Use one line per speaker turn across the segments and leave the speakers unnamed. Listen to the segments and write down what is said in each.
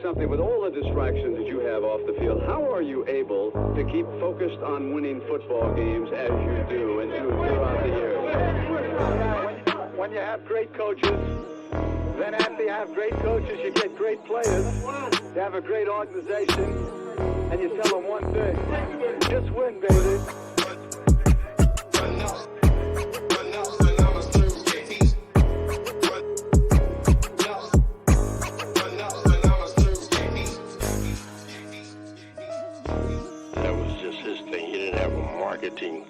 something. With all the distractions that you have off the field, how are you able to keep focused on winning football games as you do and do throughout the years?
When you have great coaches, then after you have great coaches, you get great players. You have a great organization, and you tell them one thing: just win, baby.
Marketing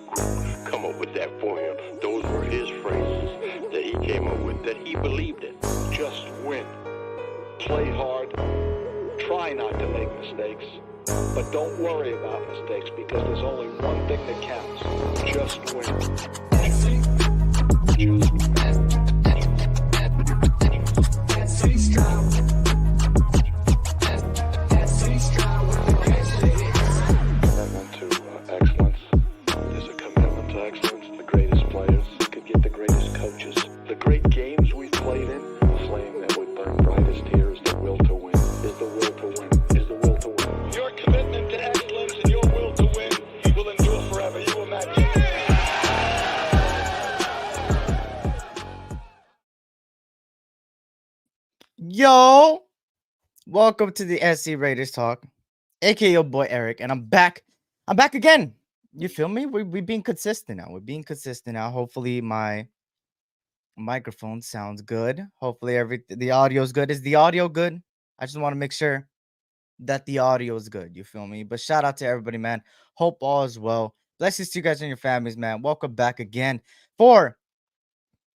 come up with that for him. Those were his phrases that he came up with, that he believed in.
Just win. Play hard. Try not to make mistakes. But don't worry about mistakes, because there's only one thing that counts. Just win.
Yo, welcome to the SC Raiders Talk, aka your boy Eric, and I'm back. I'm back again. You feel me? We're being consistent now. We're being consistent now. Hopefully my microphone sounds good. Hopefully the audio is good. Is the audio good? I just want to make sure that the audio is good. You feel me? But shout out to everybody, man. Hope all is well. Blessings to you guys and your families, man. Welcome back again for,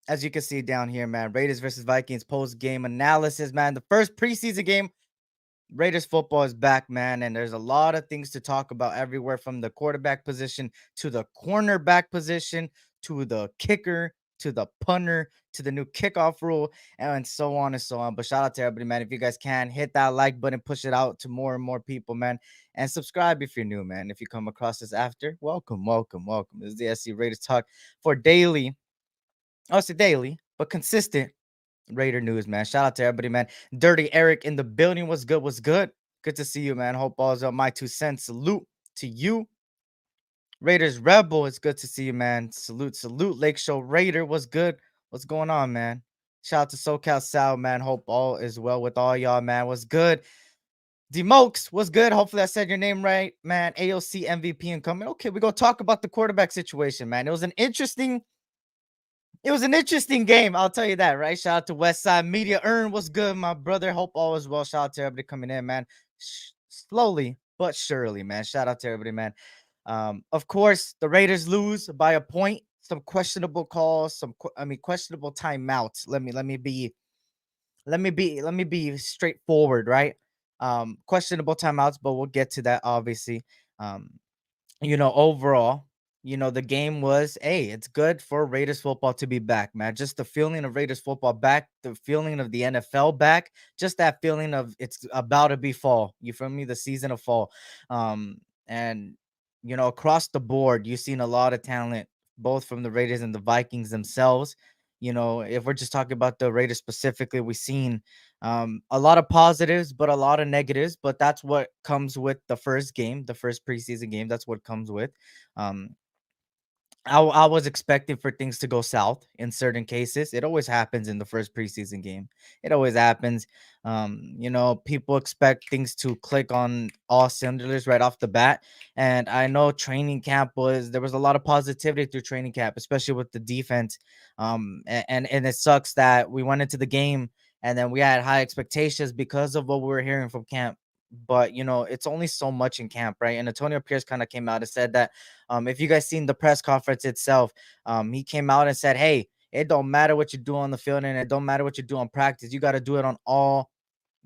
as you can see down here, man, Raiders versus Vikings post game analysis, man. The first preseason game, Raiders football is back, man. And there's a lot of things to talk about everywhere from the quarterback position to the cornerback position to the kicker to the punter to the new kickoff rule and so on and so on. But shout out to everybody, man. If you guys can, hit that like button, push it out to more and more people, man. And subscribe if you're new, man. If you come across this after, welcome, welcome, welcome. This is the SC Raiders Talk for daily. Oh, it's a daily, but consistent Raider news, man. Shout out to everybody, man. Dirty Eric in the building. What's good? What's good? Good to see you, man. Hope all's up. My 2 cents. Salute to you. Raiders Rebel. It's good to see you, man. Salute, salute. Lake Show Raider. What's good? What's going on, man? Shout out to SoCal Sal, man. Hope all is well with all y'all, man. What's good? Demokes, what's good? Hopefully I said your name right, man. AOC MVP incoming. Okay, we're going to talk about the quarterback situation, man. It was an interesting game. I'll tell you that, right? Shout out to Westside Media. What's good, my brother? Hope all is well. Shout out to everybody coming in, man. Slowly but surely, man. Shout out to everybody, man. Of course, the Raiders lose by a point. Some questionable calls, questionable timeouts. Let me be straightforward, right? Questionable timeouts, but we'll get to that, obviously. Overall, the game was, hey, it's good for Raiders football to be back, man. Just the feeling of Raiders football back, the feeling of the NFL back, just that feeling of it's about to be fall. You feel me? The season of fall. And across the board, you've seen a lot of talent, both from the Raiders and the Vikings themselves. If we're just talking about the Raiders specifically, we've seen a lot of positives, but a lot of negatives. But that's what comes with the first game, the first preseason game. That's what comes with. I was expecting for things to go south in certain cases. It always happens in the first preseason game. It always happens. People expect things to click on all cylinders right off the bat. And I know training camp there was a lot of positivity through training camp, especially with the defense. And it sucks that we went into the game and then we had high expectations because of what we were hearing from camp. But it's only so much in camp, right? And Antonio Pierce kind of came out and said that if you guys seen the press conference itself, he came out and said, hey, it don't matter what you do on the field and it don't matter what you do on practice. You got to do it on all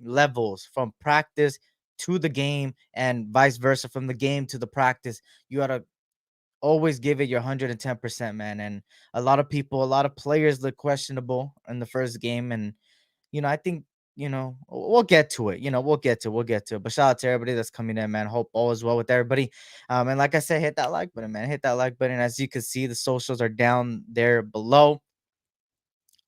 levels, from practice to the game and vice versa, from the game to the practice. You got to always give it your 110%, man. And a lot of players look questionable in the first game. And I think we'll get to it. We'll get to it. But shout out to everybody that's coming in, man. Hope all is well with everybody. And like I said, hit that like button, man. Hit that like button. As you can see, the socials are down there below.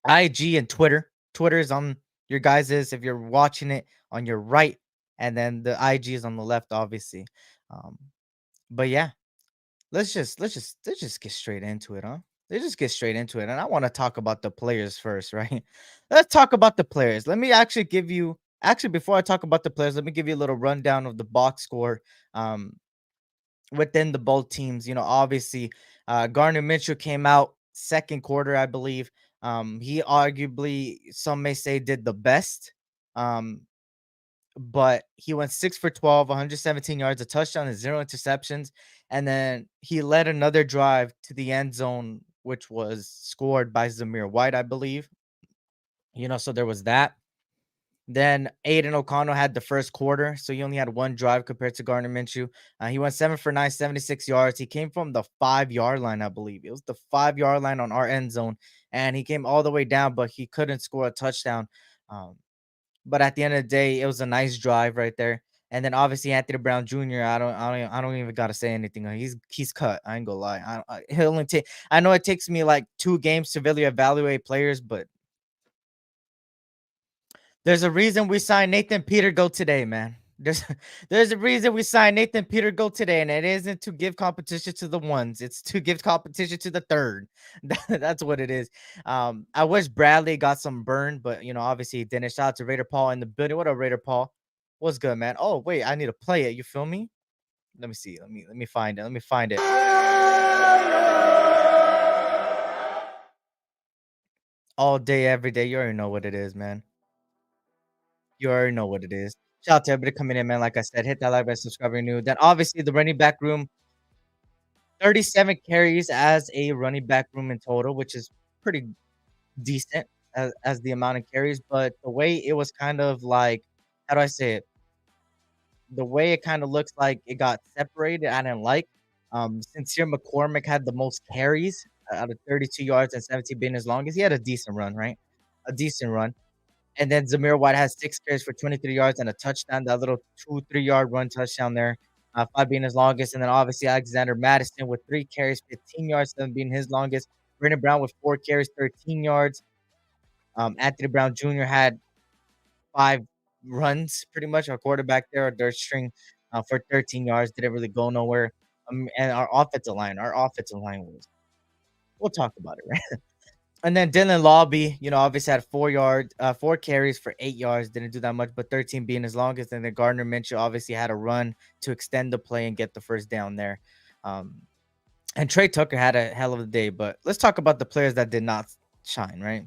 IG and Twitter. Twitter is on your guys's, if you're watching it, on your right and then the IG is on the left, obviously. Um, but yeah, let's just get straight into it, huh? Let's just get straight into it. And I want to talk about the players first, right? Let's talk about the players. Let me actually give you actually before I talk about the players, let me give you a little rundown of the box score um within the both teams. Obviously, Gardner Minshew came out second quarter, I believe. He arguably, some may say, did the best. Um, but he went 6 for 12, 117 yards, a touchdown, and 0 interceptions. And then he led another drive to the end zone, which was scored by Zamir White, I believe. So there was that. Then Aidan O'Connell had the first quarter, so he only had one drive compared to Gardner Minshew. He went 7 for 9, 76 yards. He came from the 5-yard line, I believe. It was the 5-yard line on our end zone, and he came all the way down, but he couldn't score a touchdown. Um, but at the end of the day, it was a nice drive right there. And then obviously Anthony Brown Jr. I don't even gotta say anything. He's cut. I ain't gonna lie. He'll only take. I know it takes me like 2 games to really evaluate players, but there's a reason we signed Nathan Petergo today, man. There's there's a reason we signed Nathan Petergo today, and it isn't to give competition to the ones. It's to give competition to the third. That's what it is. I wish Bradley got some burn, but obviously he didn't. Shout out to Raider Paul in the building. What up, Raider Paul? What's good, man? Oh, wait, I need to play it. You feel me? Let me see. Let me find it. Let me find it. All day, every day. You already know what it is, man. You already know what it is. Shout out to everybody coming in, man. Like I said, hit that like button, subscribe if you're new. Then obviously the running back room, 37 carries as a running back room in total, which is pretty decent as the amount of carries. But the way it was kind of like, how do I say it? The way it kind of looks like it got separated, I didn't like. Sincere McCormick had the most carries out of 32 yards and 17 being his longest. He had a decent run, right? A decent run. And then Zamir White has 6 carries for 23 yards and a touchdown. That little 2-3 yard run touchdown there, 5 being his longest. And then obviously Alexander Madison with 3 carries, 15 yards, 7 being his longest. Brandon Brown with 4 carries, 13 yards. Anthony Brown Jr. had 5 runs, pretty much. Our quarterback there, a dirt string, for 13 yards. Didn't really go nowhere. And our offensive line was. We'll talk about it, right? And then Dylan Lobby, obviously had 4 carries for 8 yards. Didn't do that much, but 13 being his longest. And then Gardner Minshew obviously had a run to extend the play and get the first down there. And Trey Tucker had a hell of a day. But let's talk about the players that did not shine, right?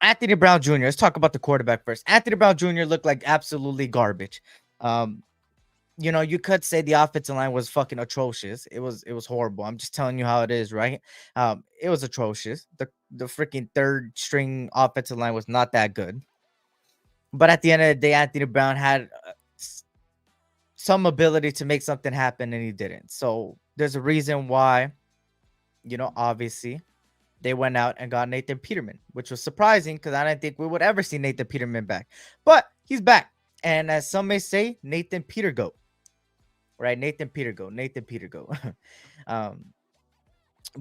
Anthony Brown Jr. Let's talk about the quarterback first. Anthony Brown Jr. looked like absolutely garbage. You could say the offensive line was fucking atrocious. It was horrible. I'm just telling you how it is, right? It was atrocious. The freaking third string offensive line was not that good. But at the end of the day, Anthony Brown had some ability to make something happen, and he didn't. So there's a reason why, obviously they went out and got Nathan Peterman, which was surprising because I didn't think we would ever see Nathan Peterman back. But he's back. And as some may say, Nathan Petergo. Right, Nathan Petergo.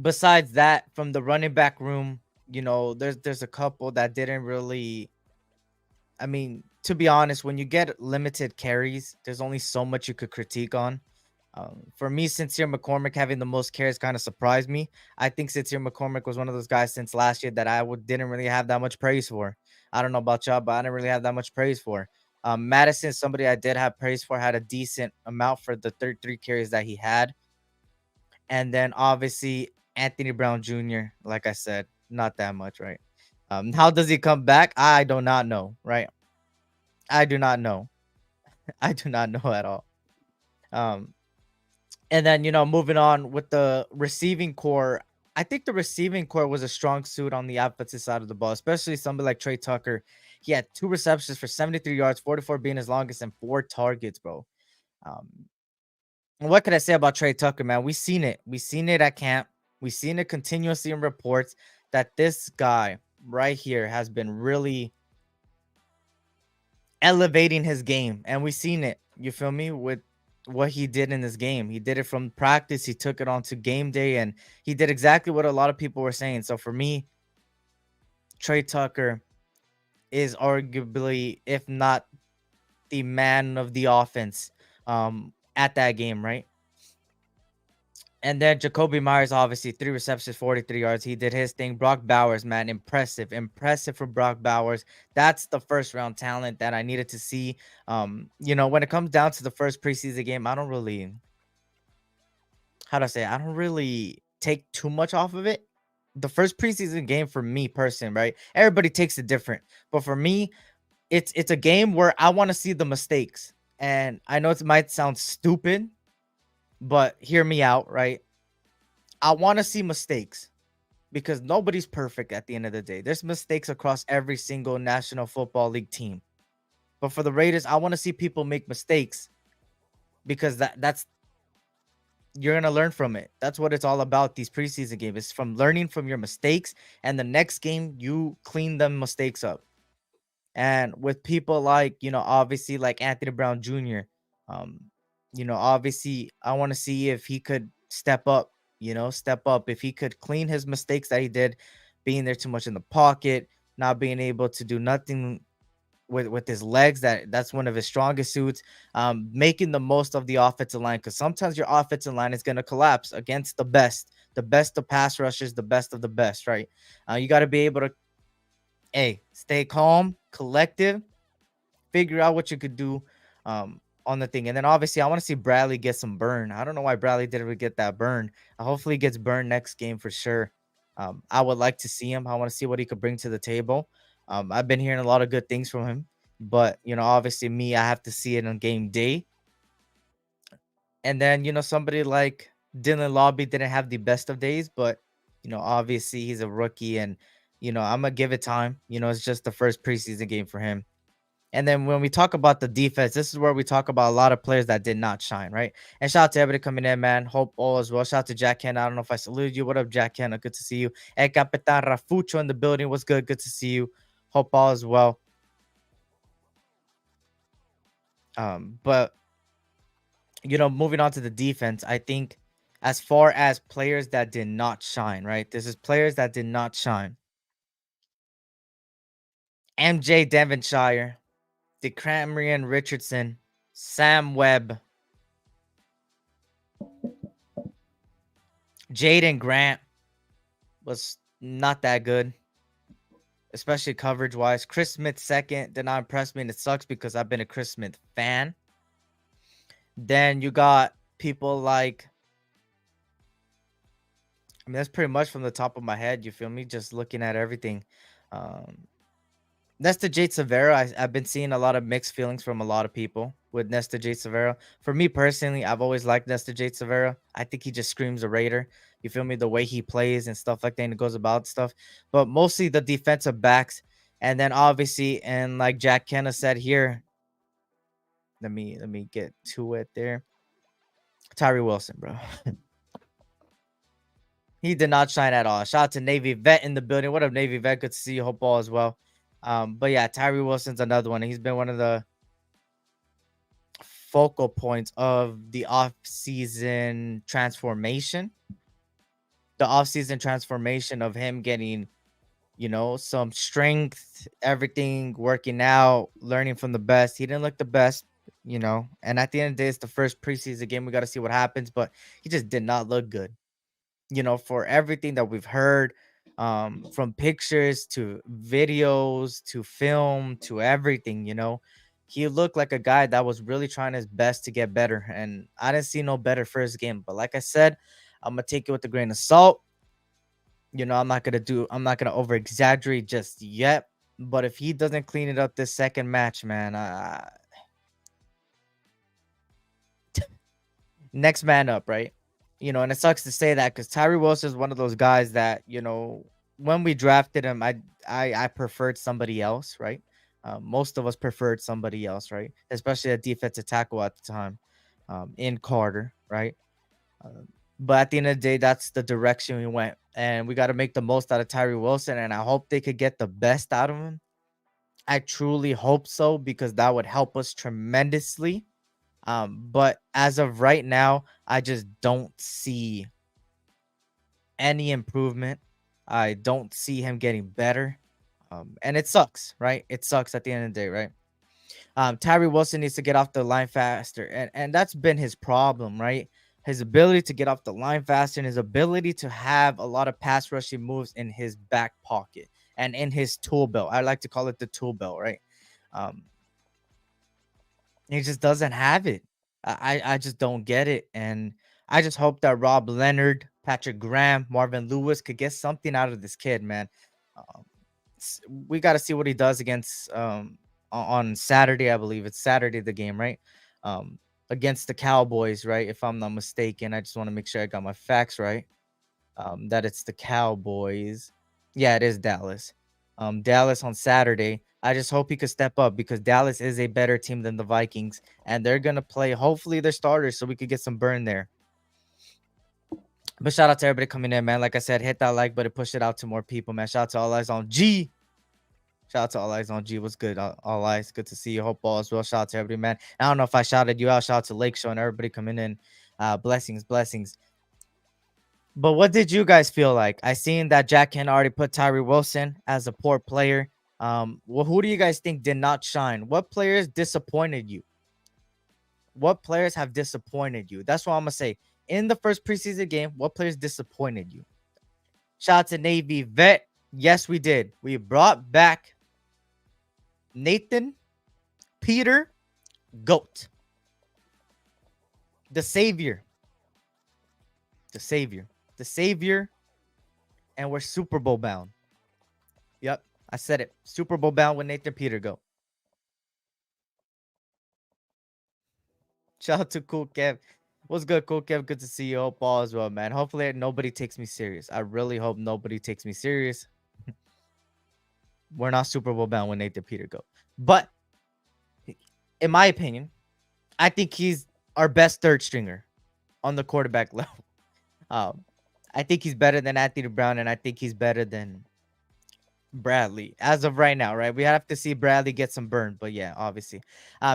Besides that, from the running back room, there's a couple that didn't really. I mean, to be honest, when you get limited carries, there's only so much you could critique on. For me, Sincere McCormick having the most carries kind of surprised me. I think Sincere McCormick was one of those guys since last year that didn't really have that much praise for. I don't know about y'all, but I didn't really have that much praise for. Madison, somebody I did have praise for, had a decent amount for the 33 carries that he had. And then obviously Anthony Brown Jr., like I said, not that much, right? How does he come back? I do not know, right? I do not know. I do not know at all. And then, moving on with the receiving core, I think the receiving core was a strong suit on the offensive side of the ball, especially somebody like Trey Tucker. He had 2 receptions for 73 yards, 44 being his longest, and 4 targets, bro. What could I say about Trey Tucker, man? We've seen it. We've seen it at camp. We've seen it continuously in reports that this guy right here has been really elevating his game. And we've seen it, you feel me, with what he did in this game. He did it from practice. He took it on to game day, and he did exactly what a lot of people were saying. So for me, Trey Tucker is arguably, if not the man of the offense at that game, right? And then Jacoby Myers, obviously 3 receptions, 43 yards. He did his thing. Brock Bowers, man, impressive for Brock Bowers. That's the first round talent that I needed to see. When it comes down to the first preseason game, I don't really, I don't really take too much off of it. The first preseason game for me personally, right? Everybody takes it different, but for me, it's a game where I want to see the mistakes. And I know it might sound stupid, but hear me out, right? I want to see mistakes because nobody's perfect at the end of the day. There's mistakes across every single National Football League team. But for the Raiders, I want to see people make mistakes because that's you're going to learn from it. That's what it's all about. These preseason games is from learning from your mistakes, and the next game you clean them mistakes up. And with people like, obviously like Anthony Brown Jr., obviously I want to see if he could step up, if he could clean his mistakes that he did, being there too much in the pocket, not being able to do nothing with his legs. That's one of his strongest suits. Making the most of the offensive line, because sometimes your offensive line is going to collapse against the best of pass rushers, the best of the best, right? You got to be able to stay calm, collective, figure out what you could do on the thing. And then obviously I want to see Bradley get some burn. I don't know why Bradley didn't get that burn. Hopefully he gets burned next game for sure. I would like to see him. I want to see what he could bring to the table. I've been hearing a lot of good things from him, but obviously me, I have to see it on game day. And then somebody like Dylan Lobby didn't have the best of days, but obviously he's a rookie, and I'm gonna give it time. It's just the first preseason game for him. And then when we talk about the defense, this is where we talk about a lot of players that did not shine, right? And shout out to everybody coming in, man. Hope all is well. Shout out to Jack Hanna. I don't know if I saluted you. What up, Jack Hanna? Good to see you. And Capitan Rafucho in the building. What's good? Good to see you. Hope all is well. But moving on to the defense, I think as far as players that did not shine, right? This is players that did not shine. MJ Devonshire, DeCamerion Richardson, Sam Webb, Jaden Grant was not that good, especially coverage-wise. Chris Smith second did not impress me, and it sucks because I've been a Chris Smith fan. Then you got people like, that's pretty much from the top of my head, you feel me? Just looking at everything. Nesta Jade Severa, I've been seeing a lot of mixed feelings from a lot of people with Nesta Jade Severa. For me personally, I've always liked Nesta Jade Severa. I think he just screams a Raider. You feel me? The way he plays and stuff like that, and it goes about stuff. But mostly the defensive backs. And then obviously, and like Jack Kenna said here, let me get to it there. Tyree Wilson, bro. He did not shine at all. Shout out to Navy Vet in the building. What up, Navy Vet? Good to see you. Hope all as well. But yeah, Tyree Wilson's another one. He's been one of the focal points of the off-season transformation. The off-season transformation of him getting, some strength, everything working out, learning from the best. He didn't look the best, and at the end of the day, it's the first preseason game. We got to see what happens, but he just did not look good. For everything that we've heard, from pictures to videos to film to everything, he looked like a guy that was really trying his best to get better, and I didn't see no better first game. But like I said, I'm gonna take it with a grain of salt. I'm not gonna over exaggerate just yet, but if he doesn't clean it up this second match, man, next man up, right? And it sucks to say that because Tyree Wilson is one of those guys that, when we drafted him, I preferred somebody else, right? Most of us preferred somebody else, right? Especially a defensive tackle at the time, in Carter, right? But at the end of the day, that's the direction we went, and we got to make the most out of Tyree Wilson, and I hope they could get the best out of him. I truly hope so, because that would help us tremendously. But as of right now, I just don't see any improvement. I don't see him getting better. And it sucks, right? It sucks at the end of the day, right? Tyree Wilson needs to get off the line faster, and that's been his problem, right? His ability to get off the line faster and his ability to have a lot of pass rushing moves in his back pocket and in his tool belt. I like to call it the tool belt, right? Um, he just doesn't have it. I just don't get it, and I just hope that Rob Leonard, Patrick Graham, Marvin Lewis could get something out of this kid, man. Um, we got to see what he does against on Saturday. I believe it's Saturday the game, right? Um, against the Cowboys, right? If I'm not mistaken, I just want to make sure I got my facts right. That it's the Cowboys. Yeah, it is Dallas. Dallas on Saturday. I just hope he could step up because Dallas is a better team than the Vikings, and they're gonna play hopefully their starters so we could get some burn there. But shout out to everybody coming in, man. Like I said, hit that like button, push it out to more people, man. Shout out to All Eyes on G. Shout out to All Eyes on G. What's good? All Eyes. Good to see you. Hope all is well. Shout out to everybody, man. I don't know if I shouted you out. Shout out to Lake Show and everybody coming in. Blessings, blessings. But what did you guys feel like? I seen that Jack Ken already put Tyree Wilson as a poor player. Well, who do you guys think did not shine? What players disappointed you? What players have disappointed you? That's what I'm gonna say. In the first preseason game, what players disappointed you? Shout out to Navy Vet. Yes, we did. We brought back Nathan Peter Goat. The savior. The savior. The savior. And we're Super Bowl bound. Yep, I said it. Super Bowl bound with Nathan Peter Goat. Shout out to Cool Kev. What's good, Cool Kev? Good to see you. Hope all as well, man. Hopefully nobody takes me serious. I really hope nobody takes me serious. We're not Super Bowl bound with Nathan Peter Goat. But in my opinion, I think he's our best third stringer on the quarterback level. I think he's better than Anthony Brown, and I think he's better than Bradley as of right now, right? We have to see Bradley get some burn, but yeah, obviously.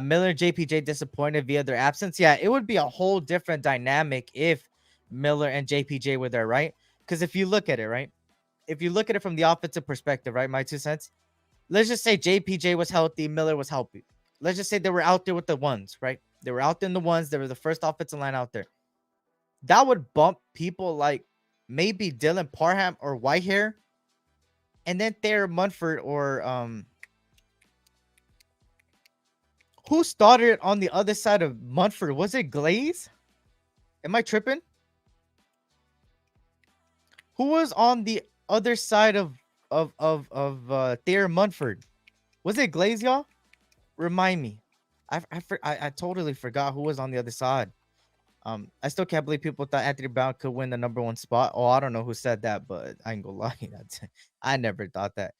Miller and JPJ disappointed via their absence. Yeah, it would be a whole different dynamic if Miller and JPJ were there, right? Because if you look at it, right? If you look at it from the offensive perspective, right? My 2 cents. Let's just say JPJ was healthy, Miller was healthy. Let's just say they were out there with the ones, right? They were out there in the ones. They were the first offensive line out there. That would bump people like maybe Dylan Parham or Whitehair. And then Thayer Munford or who started on the other side of Munford? Was it Glaze? Am I tripping? Who was on the other side of Thayer Munford? Was it Glaze, y'all? Remind me. I totally forgot who was on the other side. I still can't believe people thought Anthony Brown could win the #1 spot. Oh, I don't know who said that, but I ain't gonna lie. I never thought that.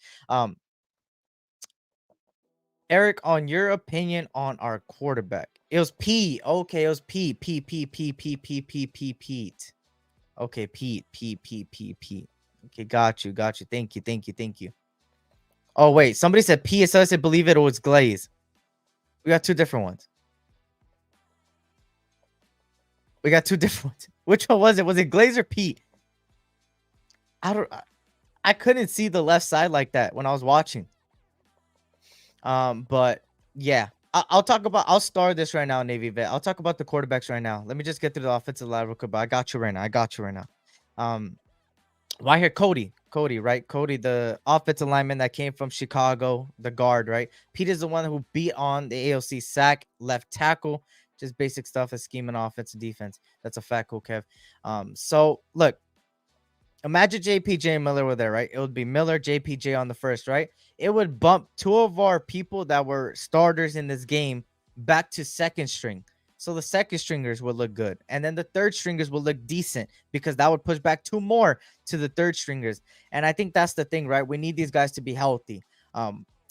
Eric, on your opinion on our quarterback, it was P. Okay, it was Pete. Okay, Pete. Okay, got you. Thank you. Oh wait, somebody said P. So I said believe it was Glaze. We got two different ones. Which one was it? Was it Glaze or Pete? I couldn't see the left side like that when I was watching. But yeah, I'll start this right now, Navy Vet. I'll talk about the quarterbacks right now. Let me just get through the offensive line real quick, but I got you right now. Why here, Cody, right? Cody, the offensive lineman that came from Chicago, the guard, right? Pete is the one who beat on the AOC sack, left tackle, just basic stuff as scheme and offense and defense. That's a fact, cool, Kev. So look, imagine JPJ and Miller were there, right? It would be Miller, JPJ on the first, right? It would bump two of our people that were starters in this game back to second string. So the second stringers would look good. And then the third stringers will look decent because that would push back two more to the third stringers. And I think that's the thing, right? We need these guys to be healthy.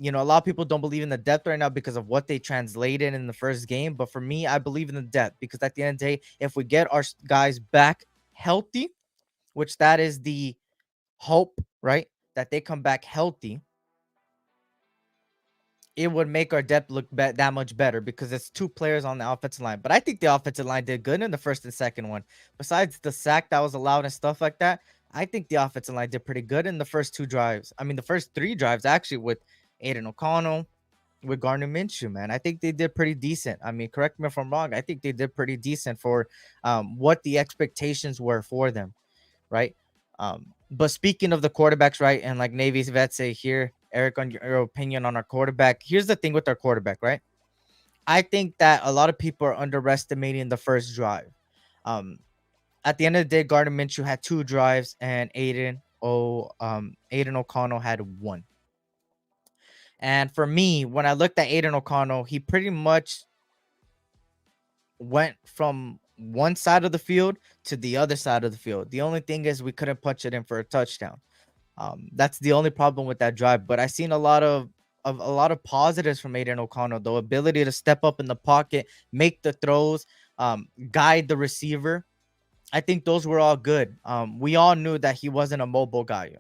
You know, a lot of people don't believe in the depth right now because of what they translated in the first game. But for me, I believe in the depth because at the end of the day, if we get our guys back healthy, which that is the hope, right? That they come back healthy, it would make our depth look that much better because it's two players on the offensive line. But I think the offensive line did good in the first and second one. Besides the sack that was allowed and stuff like that, I think the offensive line did pretty good in the first two drives. I mean, the first three drives actually with Aidan O'Connell, with Gardner Minshew, man. I think they did pretty decent. I mean, correct me if I'm wrong. I think they did pretty decent for what the expectations were for them, right? But speaking of the quarterbacks, right, and like Navy's vets say here, Eric, on your opinion on our quarterback. Here's the thing with our quarterback, right? I think that a lot of people are underestimating the first drive. Um, at the end of the day, Gardner Minshew had 2 drives, and Aidan O'Connell had 1. And for me, when I looked at Aidan O'Connell, he pretty much went from one side of the field to the other side of the field. The only thing is we couldn't punch it in for a touchdown. That's the only problem with that drive. But I seen a lot of positives from Aidan O'Connell, the ability to step up in the pocket, make the throws, guide the receiver. I think those were all good. We all knew that he wasn't a mobile guy.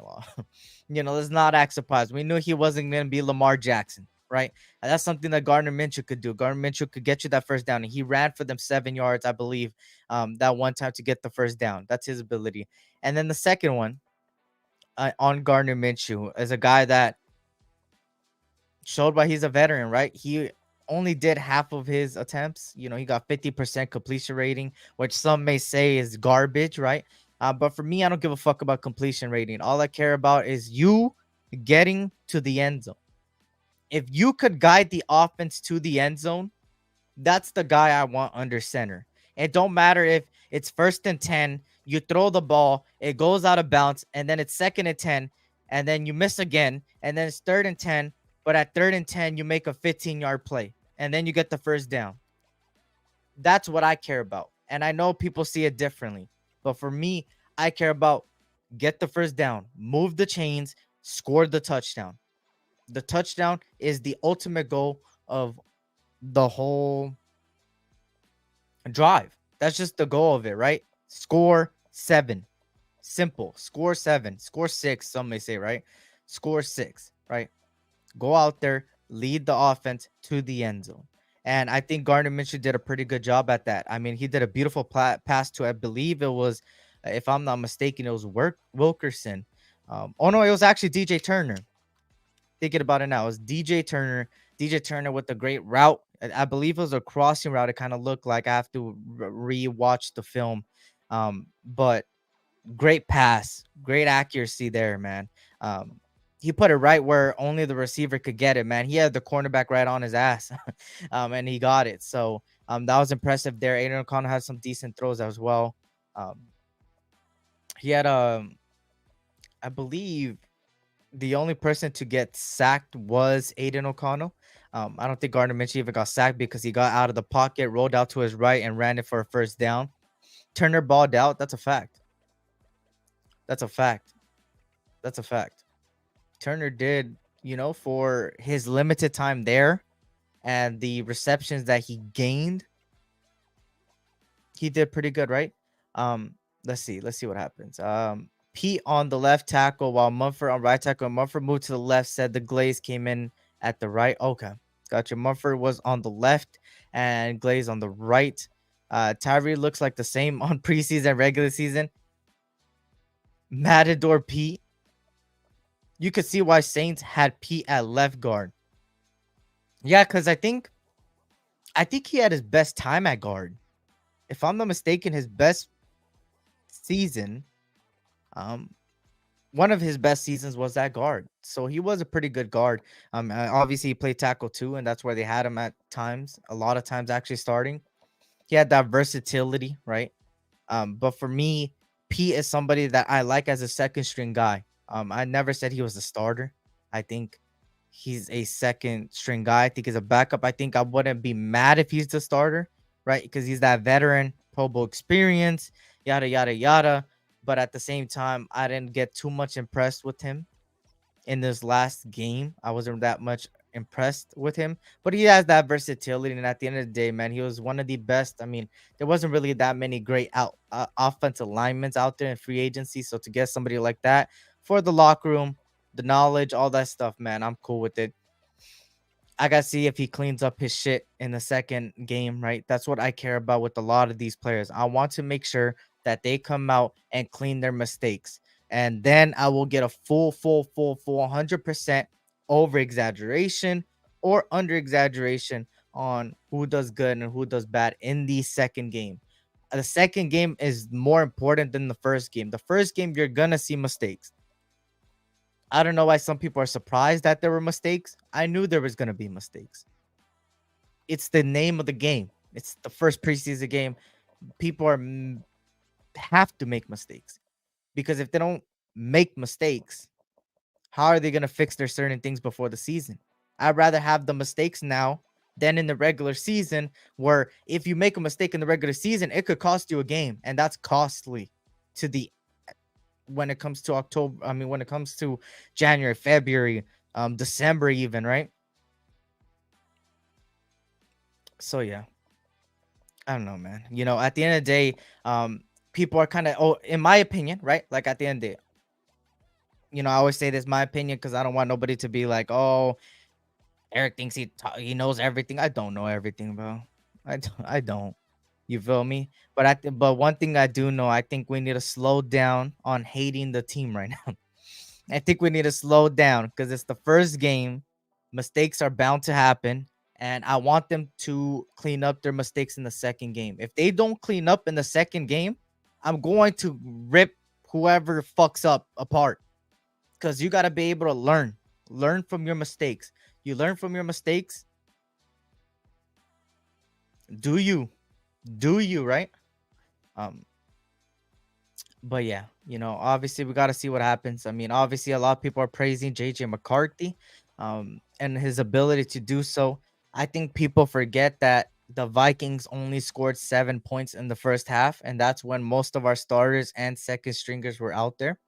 Let's not act surprised. We knew he wasn't going to be Lamar Jackson, right? And that's something that Gardner Minshew could do. Gardner Minshew could get you that first down, and he ran for them 7 yards, I believe, that one time to get the first down. That's his ability. And then the second one on Gardner Minshew is a guy that showed why he's a veteran, right? He only did half of his attempts. He got 50% completion rating, which some may say is garbage, right? But for me, I don't give a fuck about completion rating. All I care about is you getting to the end zone. If you could guide the offense to the end zone, that's the guy I want under center. It don't matter if it's 1st and 10, you throw the ball, it goes out of bounds, and then it's 2nd and 10, and then you miss again, and then it's 3rd and 10, but at 3rd and 10, you make a 15-yard play, and then you get the first down. That's what I care about. And I know people see it differently, but for me, I care about get the first down, move the chains, score the touchdown. The touchdown is the ultimate goal of the whole drive. That's just the goal of it, right? Score 7. Simple. Score 7. Score 6, some may say, right? Score 6, right? Go out there, lead the offense to the end zone. And I think Gardner Minshew did a pretty good job at that. I mean, he did a beautiful pass to, I believe it was, if I'm not mistaken, it was Wilkerson. Oh, no, it was actually DJ Turner. Thinking about it now, it was DJ Turner. DJ Turner with a great route. I believe it was a crossing route. It kind of looked like. I have to re-watch the film. But great pass, great accuracy there, man. He put it right where only the receiver could get it, man. He had the cornerback right on his ass, and he got it. So that was impressive there. Aidan O'Connell had some decent throws as well. He had I believe the only person to get sacked was Aidan O'Connell. I don't think Gardner Minshew even got sacked because he got out of the pocket, rolled out to his right, and ran it for a first down. Turner balled out. That's a fact. That's a fact. That's a fact. Turner did, for his limited time there and the receptions that he gained, he did pretty good, right? Let's see what happens. Pete on the left tackle while Mumford on right tackle. Mumford moved to the left, said the Glaze came in at the right. Okay. Gotcha. Mumford was on the left and Glaze on the right. Tyree looks like the same on preseason, regular season. Matador Pete. You could see why Saints had Pete at left guard. Yeah, because I think he had his best time at guard. If I'm not mistaken, his best season, one of his best seasons was at guard. So he was a pretty good guard. Obviously he played tackle too, and that's where they had him at times. A lot of times actually starting. He had that versatility, right? But for me, Pete is somebody that I like as a second string guy. I never said he was a starter. I think he's a second string guy. I think he's a backup. I think I wouldn't be mad if he's the starter, right? Because he's that veteran, Pro Bowl experience, yada, yada, yada. But at the same time, I didn't get too much impressed with him in this last game. I wasn't that much impressed with him, but he has that versatility. And at the end of the day, man, he was one of the best. I mean, there wasn't really that many great offensive linemen out there in free agency. So to get somebody like that for the locker room, the knowledge, all that stuff, man, I'm cool with it. I got to see if he cleans up his shit in the second game, right? That's what I care about with a lot of these players. I want to make sure that they come out and clean their mistakes. And then I will get a full 100% over exaggeration or under exaggeration on who does good and who does bad in the second game. The second game is more important than the first game. The first game, you're gonna see mistakes. I don't know why some people are surprised that there were mistakes. I knew there was gonna be mistakes. It's the name of the game. It's the first preseason game. People have to make mistakes, because if they don't make mistakes, how are they gonna fix their certain things before the season? I'd rather have the mistakes now than in the regular season, where if you make a mistake in the regular season, it could cost you a game, and that's costly to the when it comes to October. I mean, when it comes to January, February, December, even, right? So yeah, I don't know, man. At the end of the day, people are kind of, in my opinion, right? Like at the end of the day, I always say this, my opinion, because I don't want nobody to be like, oh, Eric thinks he knows everything. I don't know everything, bro. I don't. You feel me? But one thing I do know, I think we need to slow down on hating the team right now. I think we need to slow down because it's the first game. Mistakes are bound to happen, and I want them to clean up their mistakes in the second game. If they don't clean up in the second game, I'm going to rip whoever fucks up apart, because you got to be able to learn from your mistakes. You learn from your mistakes. Do you right? Um, but yeah, obviously we got to see what happens. I mean, obviously a lot of people are praising JJ McCarthy, and his ability to do so. I think people forget that the Vikings only scored 7 points in the first half, and that's when most of our starters and second stringers were out there.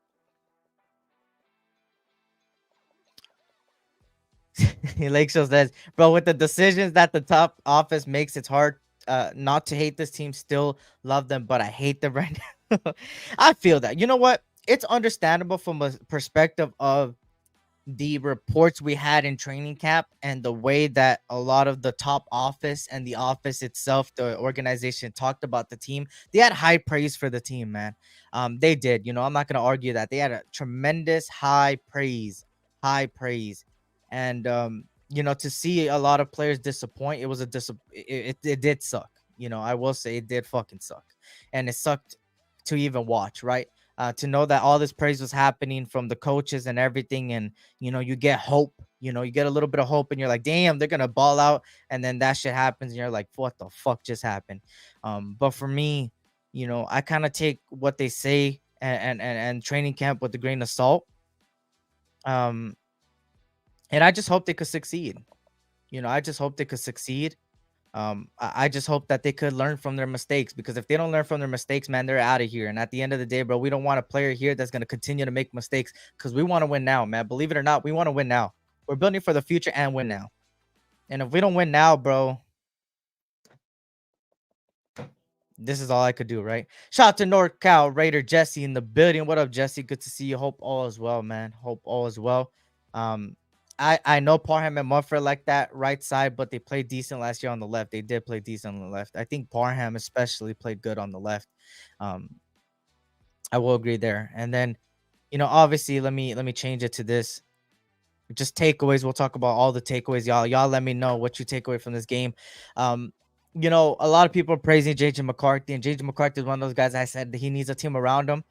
Lake Show says, bro, with the decisions that the top office makes, it's hard not to hate this team. Still love them, but I hate them right now. I feel that. You know what? It's understandable from a perspective of the reports we had in training camp and the way that a lot of the top office and the office itself, the organization, talked about the team. They had high praise for the team, man. They did. I'm not gonna argue that. They had a tremendous high praise. And to see a lot of players disappoint, it was it did suck. I will say it did fucking suck. And it sucked to even watch, right? To know that all this praise was happening from the coaches and everything, and you get hope, you get a little bit of hope, and you're like, damn, they're gonna ball out, and then that shit happens, and you're like, what the fuck just happened? But for me, I kind of take what they say and training camp with a grain of salt. Um, and I just hope they could succeed. I just hope they could succeed. I just hope that they could learn from their mistakes, because if they don't learn from their mistakes, man, they're out of here. And at the end of the day, bro, we don't want a player here that's going to continue to make mistakes, because we want to win now, man. Believe it or not, we want to win now. We're building for the future and win now. And if we don't win now, bro, this is all I could do, right? Shout out to NorCal Raider Jesse in the building. What up, Jesse? Good to see you. Hope all is well, man. Hope all is well. Um, I know Parham and Muffer like that right side, but they played decent last year on the left. They did play decent on the left. I think Parham especially played good on the left. Um, I will agree there. And then, obviously, let me change it to this. Just takeaways. We'll talk about all the takeaways, y'all. Y'all let me know what you take away from this game. A lot of people are praising JJ McCarthy, and JJ McCarthy is one of those guys I said that he needs a team around him.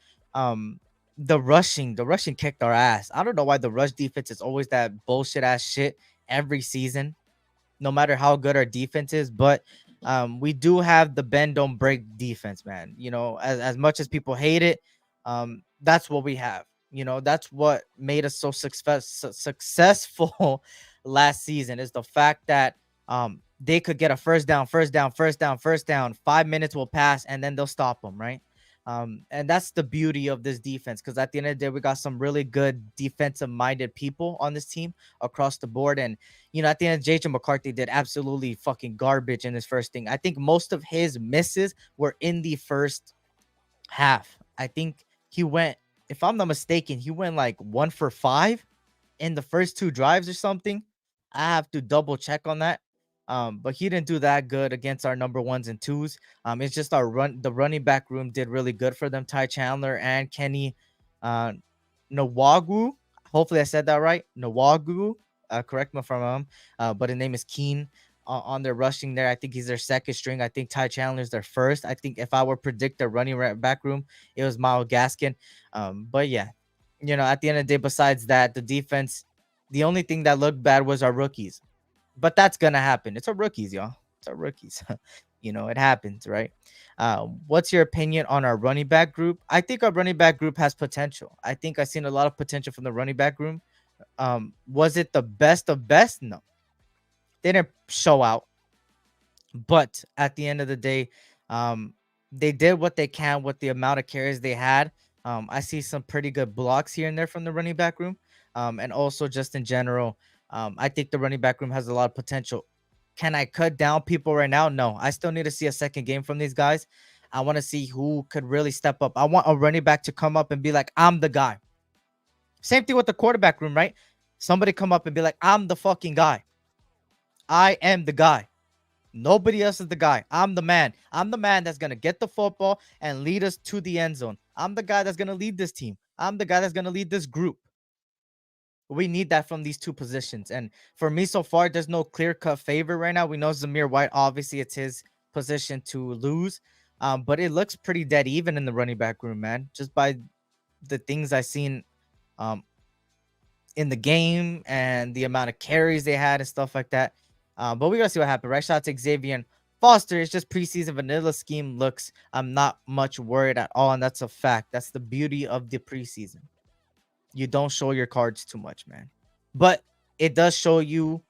The rushing kicked our ass. I don't know why the rush defense is always that bullshit ass shit every season, no matter how good our defense is. But we do have the bend don't break defense, man. As much as people hate it, that's what we have. That's what made us so successful last season, is the fact that they could get a first down. 5 minutes will pass, and then they'll stop them, right? And that's the beauty of this defense, because at the end of the day, we got some really good defensive-minded people on this team across the board. And, at the end, JJ McCarthy did absolutely fucking garbage in his first thing. I think most of his misses were in the first half. I think he went, if I'm not mistaken, he went like 1 for 5 in the first 2 drives or something. I have to double check on that. But he didn't do that good against our number 1s and 2s. It's just the running back room did really good for them. Ty Chandler and Kenny Nwagu. Hopefully I said that right. Nwagu. Correct me if I'm wrong. But his name is Keen on their rushing there. I think he's their second string. I think Ty Chandler's their first. I think if I were to predict their back room, it was Miles Gaskin. But yeah, at the end of the day, besides that, the defense, the only thing that looked bad was our rookies. But that's gonna happen. It's our rookies, y'all. It's our rookies. It happens, right? What's your opinion on our running back group? I think our running back group has potential. I think I've seen a lot of potential from the running back room. Was it the best of best? No, they didn't show out. But at the end of the day, um, they did what they can with the amount of carries they had. I see some pretty good blocks here and there from the running back room. And also just in general, I think the running back room has a lot of potential. Can I cut down people right now? No, I still need to see a second game from these guys. I want to see who could really step up. I want a running back to come up and be like, I'm the guy. Same thing with the quarterback room, right? Somebody come up and be like, I'm the fucking guy. I am the guy. Nobody else is the guy. I'm the man. I'm the man that's going to get the football and lead us to the end zone. I'm the guy that's going to lead this team. I'm the guy that's going to lead this group. We need that from these two positions. And for me, so far, there's no clear-cut favor right now. We know Zamir White, obviously, it's his position to lose. But it looks pretty dead even in the running back room, man. Just by the things I've seen in the game and the amount of carries they had and stuff like that. But we got to see what happens, right? Shout out to Xavier and Foster. It's just preseason vanilla scheme looks. I'm not much worried at all, and that's a fact. That's the beauty of the preseason. You don't show your cards too much, man. But it does show you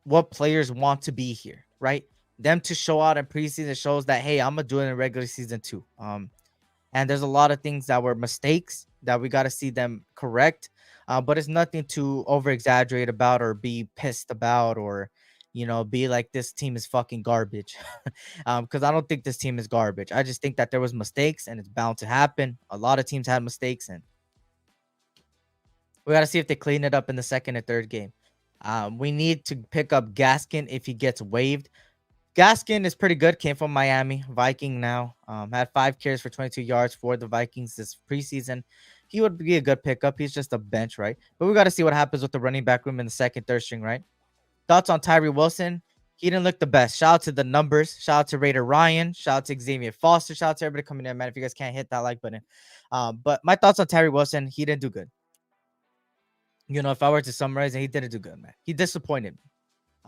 what players want to be here, right? Them to show out in preseason shows that, hey, I'm going to do it in regular season too. And there's a lot of things that were mistakes that we got to see them correct. But it's nothing to over-exaggerate about or be pissed about or, be like this team is fucking garbage. Because I don't think this team is garbage. I just think that there was mistakes and it's bound to happen. A lot of teams had mistakes and we got to see if they clean it up in the second and third game. We need to pick up Gaskin if he gets waived. Gaskin is pretty good. Came from Miami, Viking now. Had 5 carries for 22 yards for the Vikings this preseason. He would be a good pickup. He's just a bench, right? But we got to see what happens with the running back room in the second, third string, right? Thoughts on Tyree Wilson? He didn't look the best. Shout out to the numbers. Shout out to Raider Ryan. Shout out to Xavier Foster. Shout out to everybody coming in, man. If you guys can't hit that like button. But my thoughts on Tyree Wilson, he didn't do good. If I were to summarize it, he didn't do good, man. He disappointed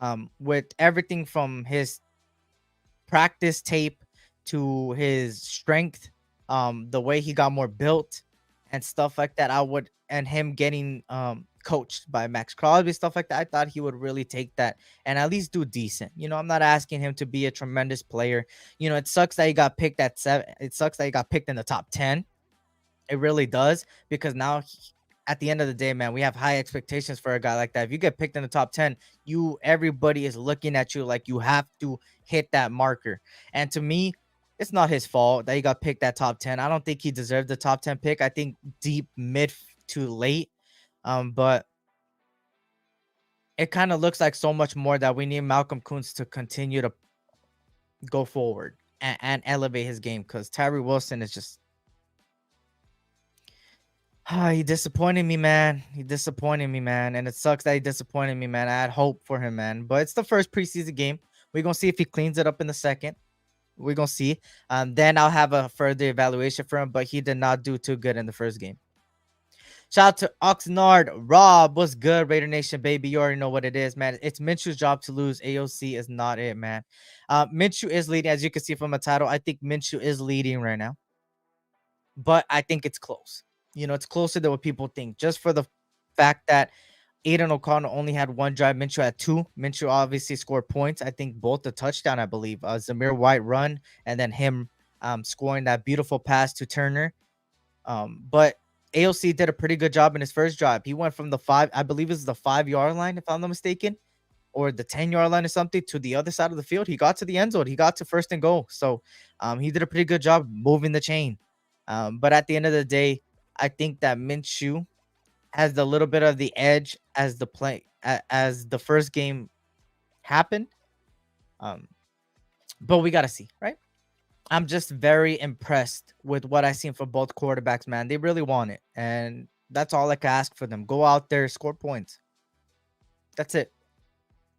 me. With everything from his practice tape to his strength, the way he got more built and stuff like that, and him getting coached by Max Crosby, stuff like that, I thought he would really take that and at least do decent. I'm not asking him to be a tremendous player. It sucks that he got picked at 7. It sucks that he got picked in the top 10. It really does, because now at the end of the day, man, we have high expectations for a guy like that. If you get picked in the top 10, everybody is looking at you like you have to hit that marker. And to me, it's not his fault that he got picked at top 10. I don't think he deserved the top 10 pick. I think deep, mid to late. But it kind of looks like so much more that we need Malcolm Kuntz to continue to go forward and elevate his game, because Tyree Wilson is just... he disappointed me, man. And it sucks that he disappointed me, man. I had hope for him, man. But it's the first preseason game. We're going to see if he cleans it up in the second. We're going to see. Then I'll have a further evaluation for him. But he did not do too good in the first game. Shout out to Oxnard. Rob, what's good, Raider Nation, baby? You already know what it is, man. It's Minshew's job to lose. AOC is not it, man. Minshew is leading. As you can see from the title, I think Minshew is leading right now. But I think it's close. It's closer than what people think, just for the fact that Aidan O'Connell only had 1 drive. Minshew had 2. Minshew obviously scored points. I think both the touchdown, I believe. Zamir White run and then him scoring that beautiful pass to Turner. But AOC did a pretty good job in his first drive. He went from the 5, I believe it's the 5-yard line, if I'm not mistaken, or the 10-yard line or something, to the other side of the field. He got to the end zone. He got to first and goal. So he did a pretty good job moving the chain. But at the end of the day, I think that Minshew has a little bit of the edge as the first game happened. But we got to see, right? I'm just very impressed with what I've seen from both quarterbacks, man. They really want it. And that's all I can ask for them. Go out there, score points. That's it.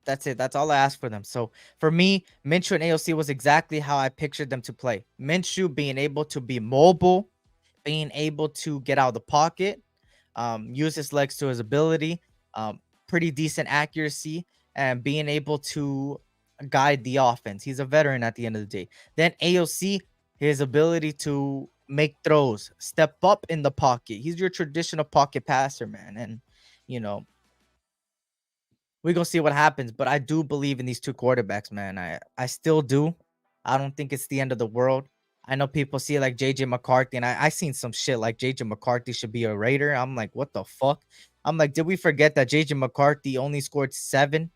That's it. That's all I asked for them. So for me, Minshew and AOC was exactly how I pictured them to play. Minshew being able to be mobile, being able to get out of the pocket, use his legs to his ability, pretty decent accuracy, and being able to guide the offense. He's a veteran at the end of the day. Then AOC, his ability to make throws, step up in the pocket. He's your traditional pocket passer, man. And, you know, we're gonna see what happens. But I do believe in these two quarterbacks, man. I still do. I don't think it's the end of the world. I know people see like JJ McCarthy, and I seen some shit like JJ McCarthy should be a Raider. I'm like, what the fuck? I'm like, did we forget that JJ McCarthy only scored 7,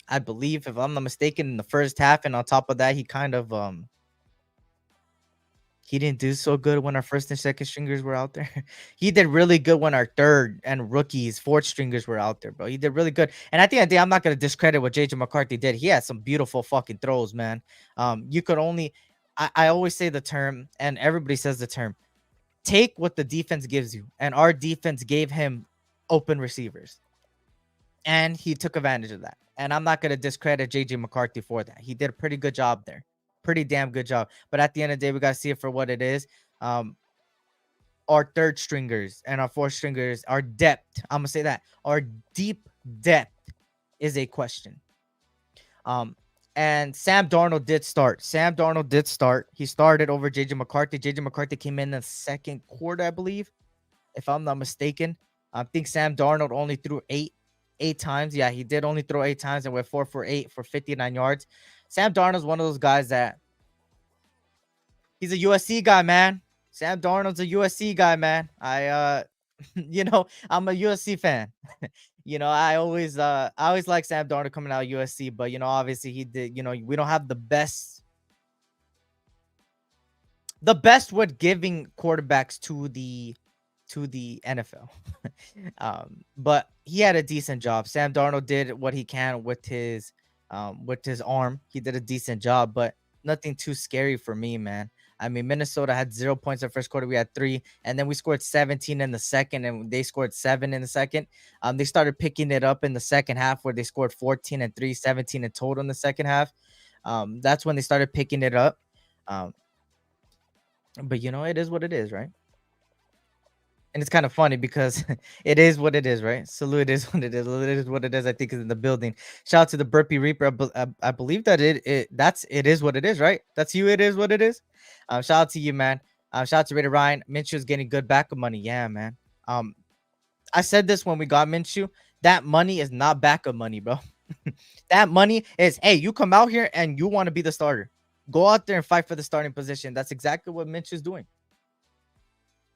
I believe, if I'm not mistaken, in the first half, and on top of that, he kind of he didn't do so good when our first and second stringers were out there. He did really good when our third and rookies, fourth stringers were out there, bro. He did really good. And at the end of the day, I'm not gonna discredit what JJ McCarthy did. He had some beautiful fucking throws, man. You could only I always say the term, and everybody says the term, take what the defense gives you. And our defense gave him open receivers. And he took advantage of that. And I'm not gonna discredit JJ McCarthy for that. He did a pretty good job there. Pretty damn good job. But at the end of the day, we gotta see it for what it is. Our third stringers and our fourth stringers, our depth. I'm gonna say that our deep depth is a question. And Sam Darnold did start. Sam Darnold did start. He started over JJ McCarthy. JJ McCarthy came in the second quarter, I believe, if I'm not mistaken. I think Sam Darnold only threw eight times. Yeah, he did only throw 8 times and went 4 for 8 for 59 yards. Sam Darnold's one of those guys that he's a USC guy, man. Sam Darnold's a USC guy, man. I'm a USC fan. I always like Sam Darnold coming out of USC, but obviously he did, we don't have the best with giving quarterbacks to the NFL. But he had a decent job. Sam Darnold did what he can with his arm. He did a decent job, but nothing too scary for me, man. I mean, Minnesota had 0 points in the first quarter. We had 3, and then we scored 17 in the second, and they scored 7 in the second. They started picking it up in the second half where they scored 14 and 3, 17 in total in the second half. That's when they started picking it up. But it is what it is, right? And it's kind of funny because it is what it is, right? Salute, it is what it is. It is what it is. I think is in the building. Shout out to the Burpee Reaper. I believe that it is what it is, right? That's you. It is what it is. Shout out to you, man. Shout out to Raider Ryan. Minshew's getting good backup money. Yeah, man. I said this when we got Minshew. That money is not backup money, bro. That money is, hey, you come out here and you want to be the starter. Go out there and fight for the starting position. That's exactly what Minshew's doing.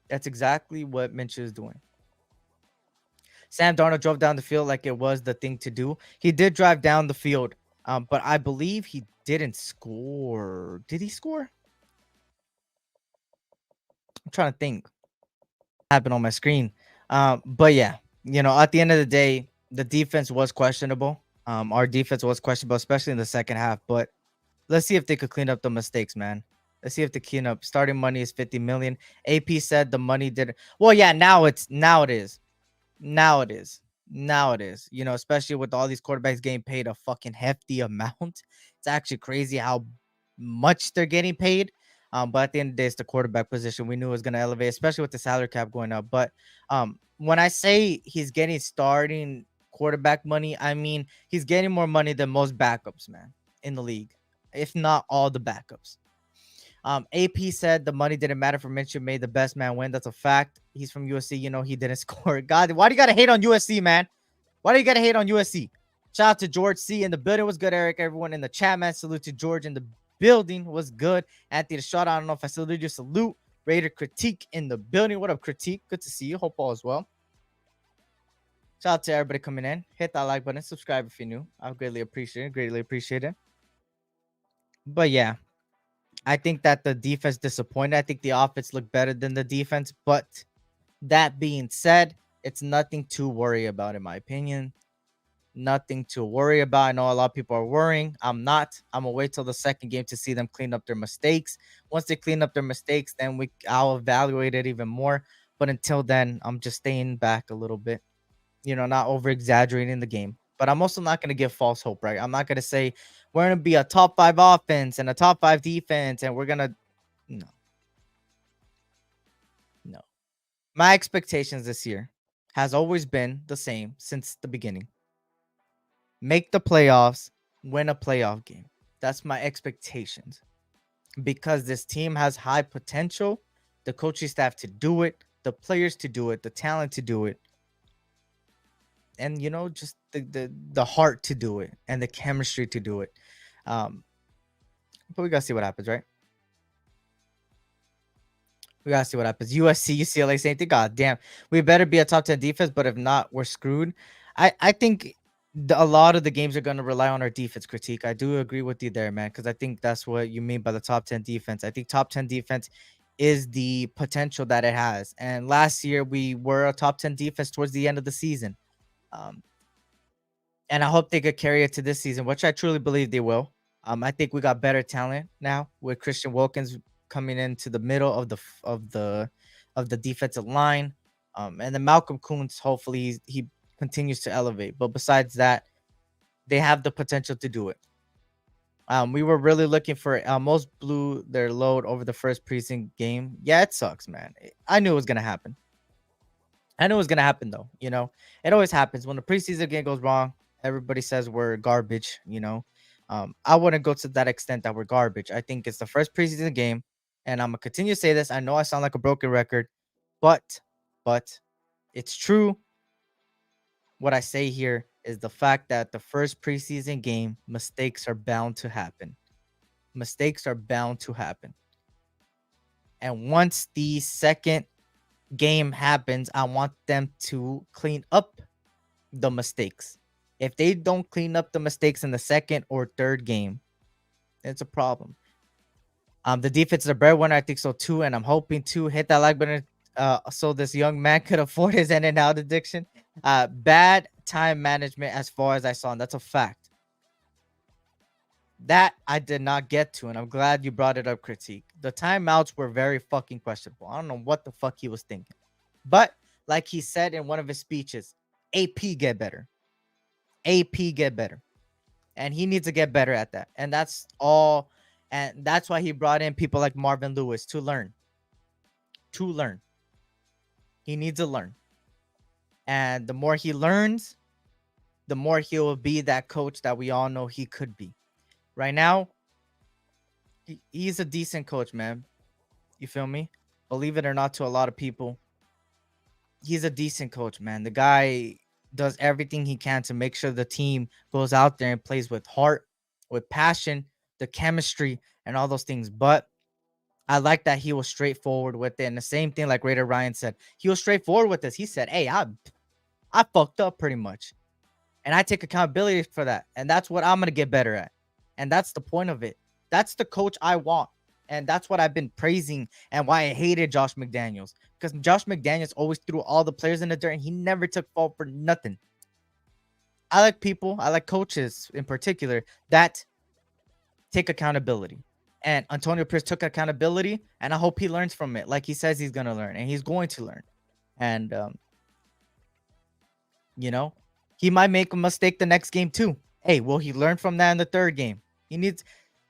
That's exactly what Minshew is doing. Sam Darnold drove down the field like it was the thing to do. He did drive down the field, but I believe he didn't score. Did he score? I'm trying to think. Happened on my screen. But yeah, at the end of the day, the defense was questionable. Our defense was questionable, especially in the second half. But let's see if they could clean up the mistakes, man. Let's see if the clean up. Starting money is 50 million. AP said the money didn't. Well, yeah, now it is. Especially with all these quarterbacks getting paid a fucking hefty amount. It's actually crazy how much they're getting paid. But at the end of the day, it's the quarterback position. We knew it was going to elevate, especially with the salary cap going up. But when I say he's getting starting quarterback money, I mean he's getting more money than most backups, man, in the league, if not all the backups. AP said the money didn't matter for Minshew, made the best man win. That's a fact. He's from USC. He didn't score. God, why do you got to hate on USC, man? Why do you got to hate on USC? Shout out to George C. in the building. Was good, Eric. Everyone in the chat, man. Salute to George in the building. Was good. Anthony the shot. I don't know if I saluted you. Salute. Raider Critique in the building. What up, Critique? Good to see you. Hope all is well. Shout out to everybody coming in. Hit that like button. Subscribe if you're new. I greatly appreciate it. Greatly appreciate it. But yeah, I think that the defense disappointed. I think the offense looked better than the defense. But that being said, it's nothing to worry about, in my opinion. Nothing to worry about. I know a lot of people are worrying. I'm not. I'm going to wait till the second game to see them clean up their mistakes. Once they clean up their mistakes, then I'll evaluate it even more. But until then, I'm just staying back a little bit. Not over-exaggerating the game. But I'm also not going to give false hope, right? I'm not going to say we're going to be a top 5 offense and a top 5 defense and we're going to no. No. My expectations this year has always been the same since the beginning. Make the playoffs, win a playoff game. That's my expectations. Because this team has high potential, the coaching staff to do it, the players to do it, the talent to do it. And just the heart to do it and the chemistry to do it. But we gotta see what happens, right? We gotta see what happens. USC, UCLA, same thing. God damn, we better be a top 10 defense, but if not, we're screwed. I think a lot of the games are gonna rely on our defense critique. I do agree with you there, man, because I think that's what you mean by the top 10 defense. I think top 10 defense is the potential that it has. And last year we were a top 10 defense towards the end of the season. And I hope they could carry it to this season, which I truly believe they will. I think we got better talent now with Christian Wilkins coming into the middle of the defensive line, and then Malcolm Kuntz. Hopefully, he continues to elevate. But besides that, they have the potential to do it. We were really looking for most blew their load over the first preseason game. Yeah, it sucks, man. I knew it was gonna happen. I knew it was gonna happen though. It always happens when the preseason game goes wrong. Everybody says we're garbage. I wouldn't go to that extent that we're garbage. I think it's the first preseason game, and I'm gonna continue to say this. I know I sound like a broken record, but it's true. What I say here is the fact that the first preseason game, mistakes are bound to happen. Mistakes are bound to happen. And once the second game happens, I want them to clean up the mistakes. If they don't clean up the mistakes in the second or third game, it's a problem. The defense is a breadwinner. I think so too, and I'm hoping to hit that like button so this young man could afford his in and out addiction. Bad time management as far as I saw, and that's a fact. That I did not get to, and I'm glad you brought it up, Critique. The timeouts were very fucking questionable. I don't know what the fuck he was thinking. But like he said in one of his speeches, AP get better. AP get better. And he needs to get better at that. And that's all. And that's why he brought in people like Marvin Lewis to learn. To learn. He needs to learn. And the more he learns, the more he will be that coach that we all know he could be. Right now, he's a decent coach, man. You feel me? Believe it or not, to a lot of people, he's a decent coach, man. The guy does everything he can to make sure the team goes out there and plays with heart, with passion, the chemistry, and all those things. But I like that he was straightforward with it. And the same thing like Raider Ryan said. He was straightforward with this. He said, hey, I fucked up pretty much. And I take accountability for that. And that's what I'm going to get better at. And that's the point of it. That's the coach I want. And that's what I've been praising and why I hated Josh McDaniels. Because Josh McDaniels always threw all the players in the dirt and he never took fault for nothing. I like people, I like coaches in particular that take accountability. And Antonio Pierce took accountability, and I hope he learns from it like he says he's going to learn, and he's going to learn. And, he might make a mistake the next game too. Hey, will he learn from that in the third game? He needs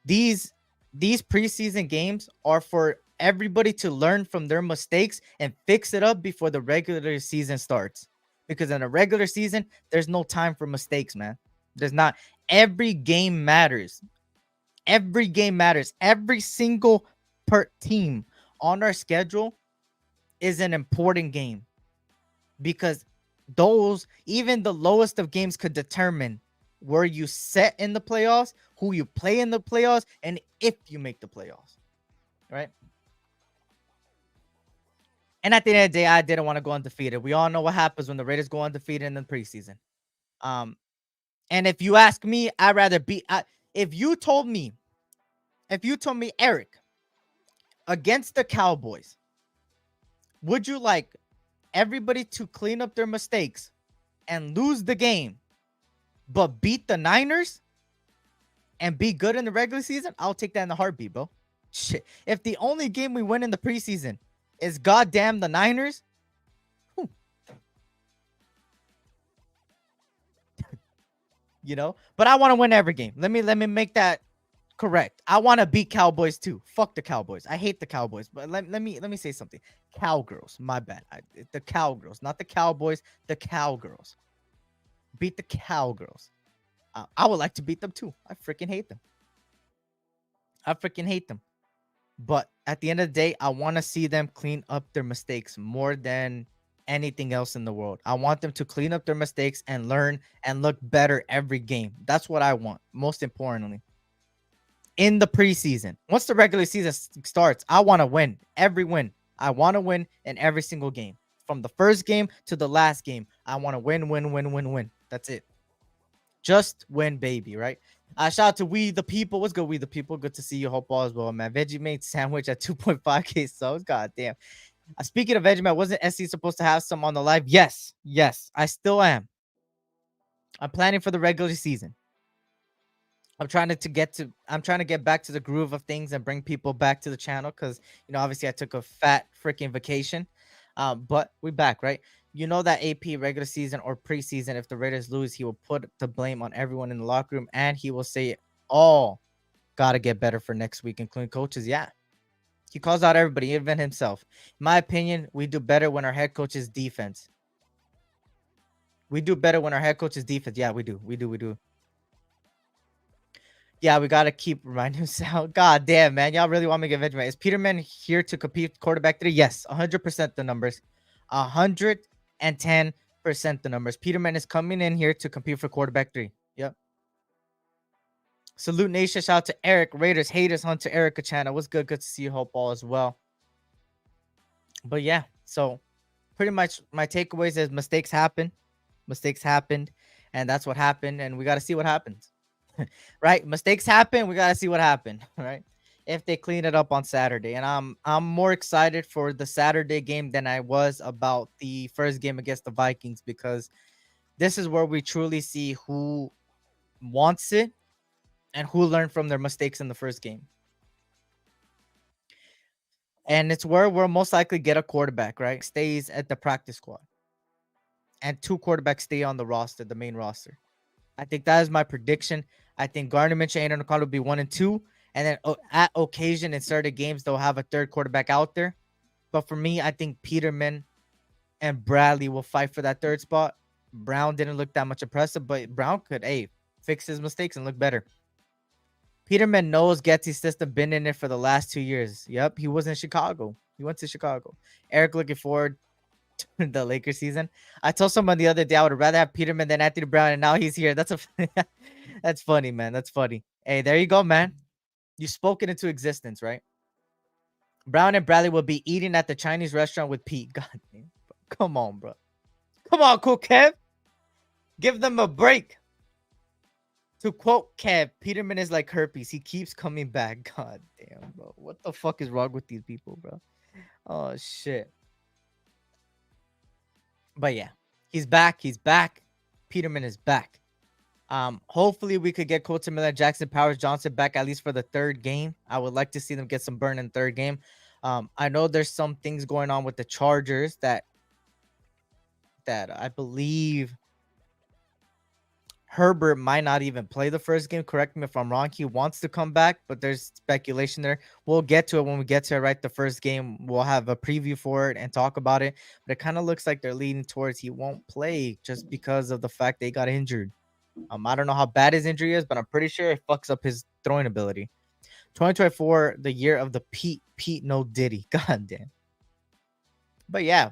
these preseason games are for everybody to learn from their mistakes and fix it up before the regular season starts. Because in a regular season, there's no time for mistakes, man. There's not. Every game matters. Every game matters. Every single team on our schedule is an important game. Because even the lowest of games could determine where you set in the playoffs, who you play in the playoffs, and if you make the playoffs. Right? And at the end of the day, I didn't want to go undefeated. We all know what happens when the Raiders go undefeated in the preseason. And if you ask me, I'd rather be. If you told me, Eric, against the Cowboys, would you like everybody to clean up their mistakes and lose the game, but beat the Niners and be good in the regular season? I'll take that in the heartbeat, bro. Shit. If the only game we win in the preseason is goddamn the Niners, But I want to win every game. Let me make that correct. I want to beat Cowboys too. Fuck the Cowboys. I hate the Cowboys. But let me say something. Cowgirls, my bad. The Cowgirls, not the Cowboys. The Cowgirls. Beat the Cowgirls. I would like to beat them too. I freaking hate them. I freaking hate them. But at the end of the day, I want to see them clean up their mistakes more than anything else in the world. I want them to clean up their mistakes and learn and look better every game. That's what I want, most importantly. In the preseason, once the regular season starts, I want to win every win. I want to win in every single game. From the first game to the last game, I want to win, win, win, win, win. That's it. Just win, baby, right? Shout out to We the People. What's good, We the People? Good to see you. Hope all is well, man. Vegemite sandwich at 2.5K subs. God damn. Speaking of Vegemite, wasn't SC supposed to have some on the live? Yes. I still am. I'm planning for the regular season. I'm trying to get back to the groove of things and bring people back to the channel because obviously I took a fat freaking vacation. But we back, right? That AP regular season or preseason, if the Raiders lose, he will put the blame on everyone in the locker room and he will say all gotta get better for next week, including coaches. Yeah. He calls out everybody, even himself. In my opinion, we do better when our head coach is defense. We do better when our head coach is defense. Yeah, we do. Yeah, we got to keep reminding ourselves. God damn, man. Y'all really want me to get Vegemite. Is Peterman here to compete quarterback 3? Yes, 100% the numbers. 110% the numbers. Peterman is coming in here to compete for quarterback 3. Yep. Salute Nation. Shout out to Eric. Raiders haters. Hunter Erica channel. What's good? Good to see you. Hope all as well. But yeah, so pretty much my takeaways is mistakes happen. Mistakes happened. And that's what happened. And we got to see what happens. Right? Mistakes happen. We got to see what happened. Right? If they clean it up on Saturday. And I'm more excited for the Saturday game than I was about the first game against the Vikings, because this is where we truly see who wants it and who learned from their mistakes in the first game. And it's where we'll most likely get a quarterback, right? Stays at the practice squad. And 2 quarterbacks stay on the roster, the main roster. I think that is my prediction. I think Gardner Minshew and Aidan O'Connell will be 1 and 2. And then at occasion in certain games, they'll have a third quarterback out there. But for me, I think Peterman and Bradley will fight for that third spot. Brown didn't look that much impressive, but Brown could, fix his mistakes and look better. Peterman knows Getsy's system, been in it for the last 2 years. Yep, he was in Chicago. He went to Chicago. Eric looking forward to the Lakers season. I told someone the other day I would rather have Peterman than Anthony Brown, and now he's here. That's funny, man. That's funny. Hey, there you go, man. You spoke it into existence, right? Brown and Bradley will be eating at the Chinese restaurant with Pete. God damn. Come on, bro. Come on, cool Kev. Give them a break. To quote Kev, Peterman is like herpes. He keeps coming back. God damn, bro. What the fuck is wrong with these people, bro? Oh, shit. But yeah, he's back. Peterman is back. Hopefully we could get Colton Miller, Jackson Powers, Johnson back at least for the third game. I would like to see them get some burn in the third game. I know there's some things going on with the Chargers that I believe Herbert might not even play the first game. Correct me if I'm wrong. He wants to come back, but there's speculation there. We'll get to it when we get to it, right? The first game, we'll have a preview for it and talk about it. But it kind of looks like they're leaning towards he won't play just because of the fact they got injured. I don't know how bad his injury is, but I'm pretty sure it fucks up his throwing ability. 2024, the year of the Pete no Diddy. God damn. But yeah,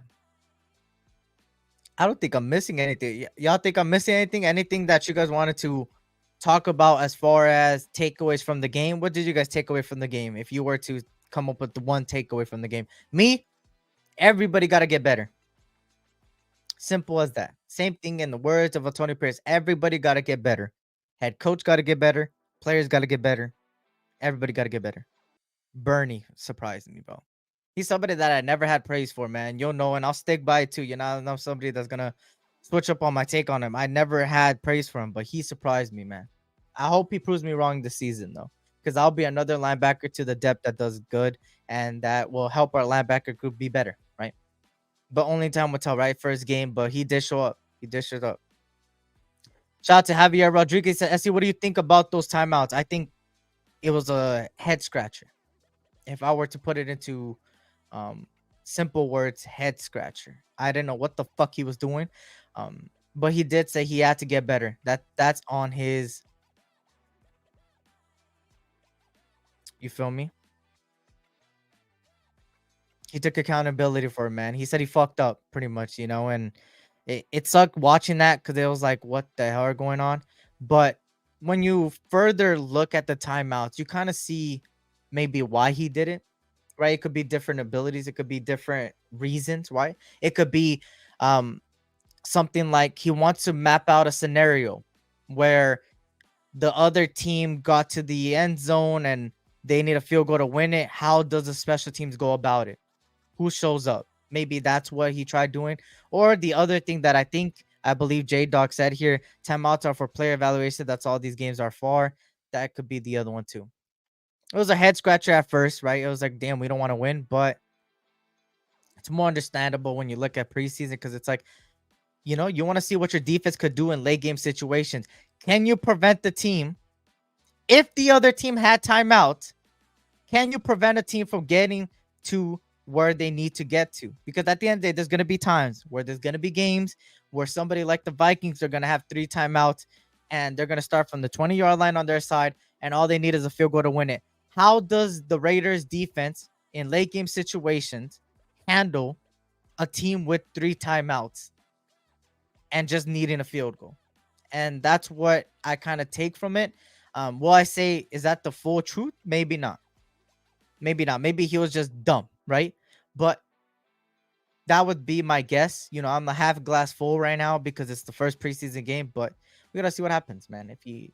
I don't think I'm missing anything. Y'all think I'm missing anything? Anything that you guys wanted to talk about as far as takeaways from the game? What did you guys take away from the game? If you were to come up with the one takeaway from the game. Me, everybody got to get better. Simple as that. Same thing in the words of Tony Pierce. Everybody got to get better. Head coach got to get better. Players got to get better. Everybody got to get better. Bernie surprised me, bro. He's somebody that I never had praise for, man. You'll know, and I'll stick by it too. I'm somebody that's going to switch up on my take on him. I never had praise for him, but he surprised me, man. I hope he proves me wrong this season, though, because I'll be another linebacker to the depth that does good, and that will help our linebacker group be better, right? But only time will tell, right? First game, but he did show up. He did show up. Shout out to Javier Rodriguez. Essie, what do you think about those timeouts? I think it was a head scratcher. If I were to put it into um simple words, head scratcher. I didn't know what the fuck he was doing. But he did say he had to get better. That's on his, you feel me? He took accountability for it, man. He said he fucked up pretty much, and it sucked watching that because it was like, what the hell are going on? But when you further look at the timeouts, you kind of see maybe why he did it, right? It could be different abilities, it could be different reasons, right? It could be um something like he wants to map out a scenario where the other team got to the end zone and they need a field goal to win it. How does the special teams go about it? Who shows up? Maybe that's what he tried doing. Or the other thing that I believe J Dog said here, timeouts are for player evaluation. That's all these games are for. That could be the other one too. It was a head scratcher at first, right? It was like, damn, we don't want to win, but it's more understandable when you look at preseason because it's like, you want to see what your defense could do in late game situations. Can you prevent the team? If the other team had timeout, can you prevent a team from getting to where they need to get to? Because at the end of the day, there's going to be times where there's going to be games where somebody like the Vikings are going to have 3 timeouts and they're going to start from the 20-yard line on their side and all they need is a field goal to win it. How does the Raiders defense in late game situations handle a team with 3 timeouts and just needing a field goal? And that's what I kind of take from it. Will I say, is that the full truth? Maybe not. Maybe not. Maybe he was just dumb, right? But that would be my guess. I'm a half glass full right now because it's the first preseason game, but we gotta see what happens, man. If I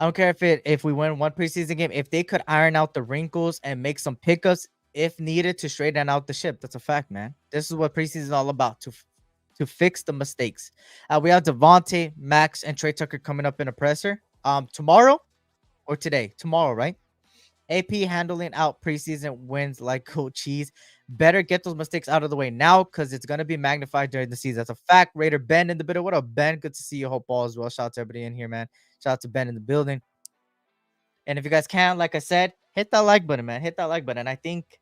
don't care if we win one preseason game, if they could iron out the wrinkles and make some pickups if needed to straighten out the ship. That's a fact, man. This is what preseason is all about, to fix the mistakes. We have Devontae, Max, and Trey Tucker coming up in a presser. Tomorrow or today? Tomorrow, right? AP handling out preseason wins like cold cheese. Better get those mistakes out of the way now because it's going to be magnified during the season. That's a fact. Raider Ben in the middle. What up, Ben? Good to see you. Hope all as well. Shout out to everybody in here, man. Shout out to Ben in the building. And if you guys can, like I said, hit that like button, man. Hit that like button. I think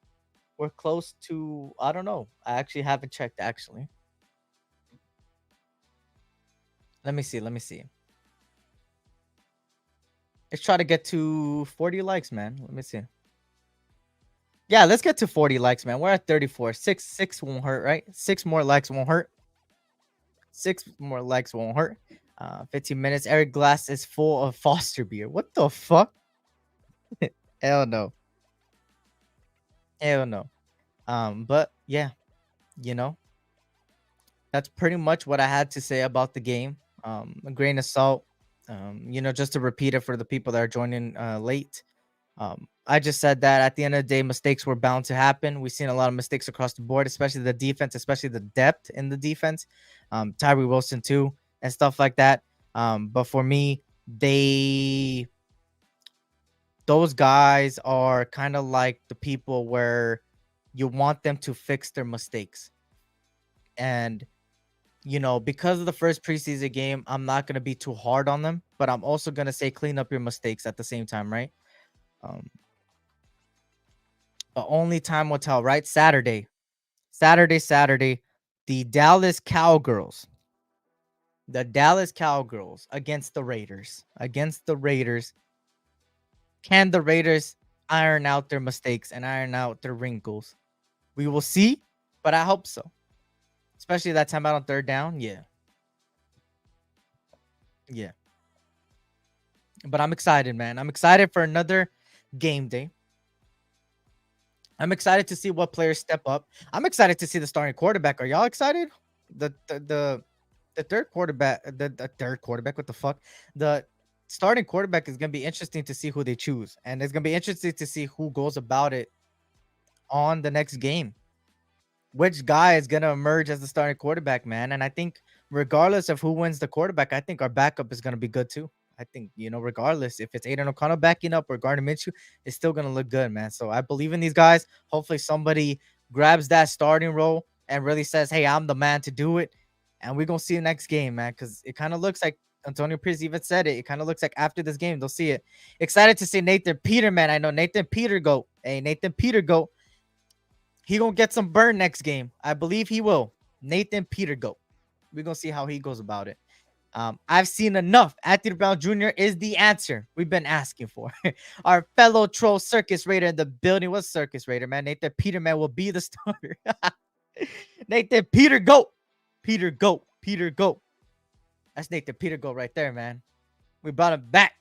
we're close to, I don't know. I actually haven't checked, actually. Let me see. Let's try to get to 40 likes, man. Let me see. Yeah, let's get to 40 likes, man. We're at 34. Six won't hurt, right? 6 more likes won't hurt. 6 more likes won't hurt. 15 minutes. Eric Glass is full of Foster beer. What the fuck? Hell no. Hell no. But yeah, that's pretty much what I had to say about the game. A grain of salt. Just to repeat it for the people that are joining late. I just said that at the end of the day, mistakes were bound to happen. We've seen a lot of mistakes across the board, especially the defense, especially the depth in the defense. Tyree Wilson too, and stuff like that. But for me, those guys are kind of like the people where you want them to fix their mistakes. And because of the first preseason game, I'm not going to be too hard on them, but I'm also going to say clean up your mistakes at the same time, right? But only time will tell, right? Saturday. The Dallas Cowgirls against the Raiders. Can the Raiders iron out their mistakes and iron out their wrinkles? We will see, but I hope so. Especially that time out on third down. Yeah. But I'm excited, man. I'm excited for another game day. I'm excited to see what players step up. I'm excited to see the starting quarterback. Are y'all excited? The third quarterback, the third quarterback, what the fuck? The starting quarterback is going to be interesting to see who they choose. And it's going to be interesting to see who goes about it on the next game. Which guy is going to emerge as the starting quarterback, man? And I think regardless of who wins the quarterback, I think our backup is going to be good too. I think, regardless if it's Aidan O'Connell backing up or Gardner Minshew, it's still going to look good, man. So I believe in these guys. Hopefully somebody grabs that starting role and really says, hey, I'm the man to do it. And we're gonna see the next game, man, because it kind of looks like Antonio Pierce even said it. It kind of looks like after this game they'll see it. Excited to see Nathan Peterman. I know Nathan Peter go. Hey, Nathan Peter go. He gonna get some burn next game. I believe he will. Nathan Peter go. We're gonna see how he goes about it. I've seen enough. Anthony Brown Jr. is the answer we've been asking for. Our fellow troll Circus Raider in the building. What's Circus Raider, man? Nathan Peterman will be the starter. Nathan Peter go. Peter go. Peter go. That's Nathan Peter go right there, man. We brought him back.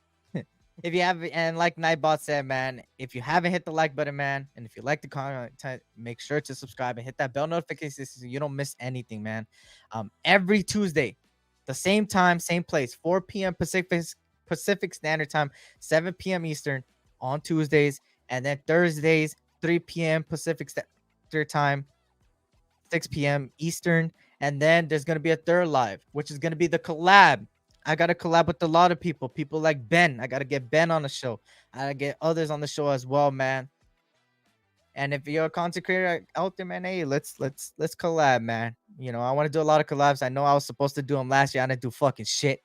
If you have, and like Nightbot said, man, if you haven't hit the like button, man, and if you like the content, make sure to subscribe and hit that bell notification so you don't miss anything, man. Every Tuesday, the same time, same place, 4 p.m. Pacific Standard Time, 7 p.m. Eastern on Tuesdays, and then Thursdays, 3 p.m. Pacific Standard Time, 6 p.m. Eastern, and then there's gonna be a third live, which is gonna be the collab. I gotta collab with a lot of people like Ben. I gotta get Ben on the show. I gotta get others on the show as well, man. And if you're a content creator out there, man, hey, let's collab, man. You know, I want to do a lot of collabs. I know I was supposed to do them last year. I didn't do fucking shit,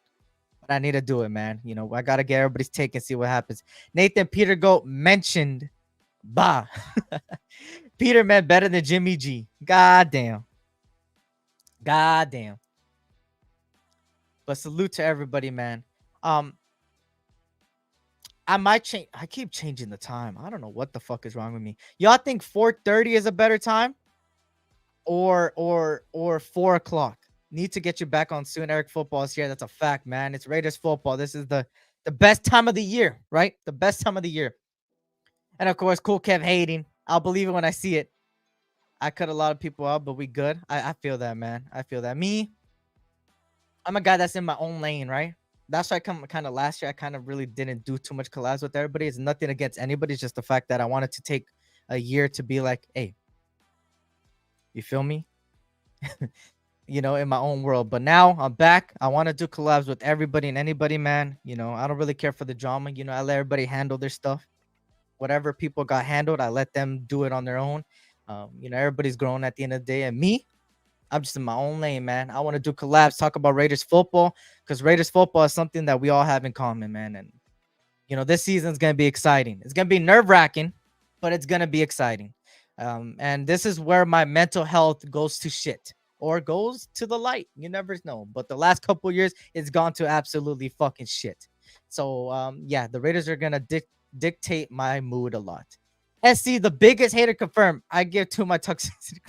but I need to do it, man. You know, I gotta get everybody's take and see what happens. Nathan Peter Goat mentioned, bah, Peterman better than Jimmy G. Goddamn. But salute to everybody, man. I might change. I keep changing the time. I don't know what the fuck is wrong with me. Y'all think 4:30 is a better time, or 4 o'clock? Need to get you back on soon. Eric Football is here. That's a fact, man. It's Raiders football. This is the best time of the year, right? The best time of the year. And of course, Cool Kev hating. I'll believe it when I see it. I cut a lot of people out, but we good. I feel that, man. I feel that. Me, I'm a guy that's in my own lane, right? That's why kind of last year I kind of really didn't do too much collabs with everybody. It's nothing against anybody. It's just the fact that I wanted to take a year to be like, hey, you feel me? You know, in my own world. But now I'm back. I want to do collabs with everybody and anybody, man. You know, I don't really care for the drama. You know, I let everybody handle their stuff. Whatever people got handled, I let them do it on their own. You know, everybody's grown at the end of the day. And me, I'm just in my own lane, man. I want to do collabs, talk about Raiders football, because Raiders football is something that we all have in common, man. And, you know, this season's going to be exciting. It's going to be nerve-wracking, but it's going to be exciting. And this is where my mental health goes to shit or goes to the light. You never know. But the last couple years, it's gone to absolutely fucking shit. So, yeah, the Raiders are going to dictate my mood a lot. SC, the biggest hater confirmed. I give to my toxicity.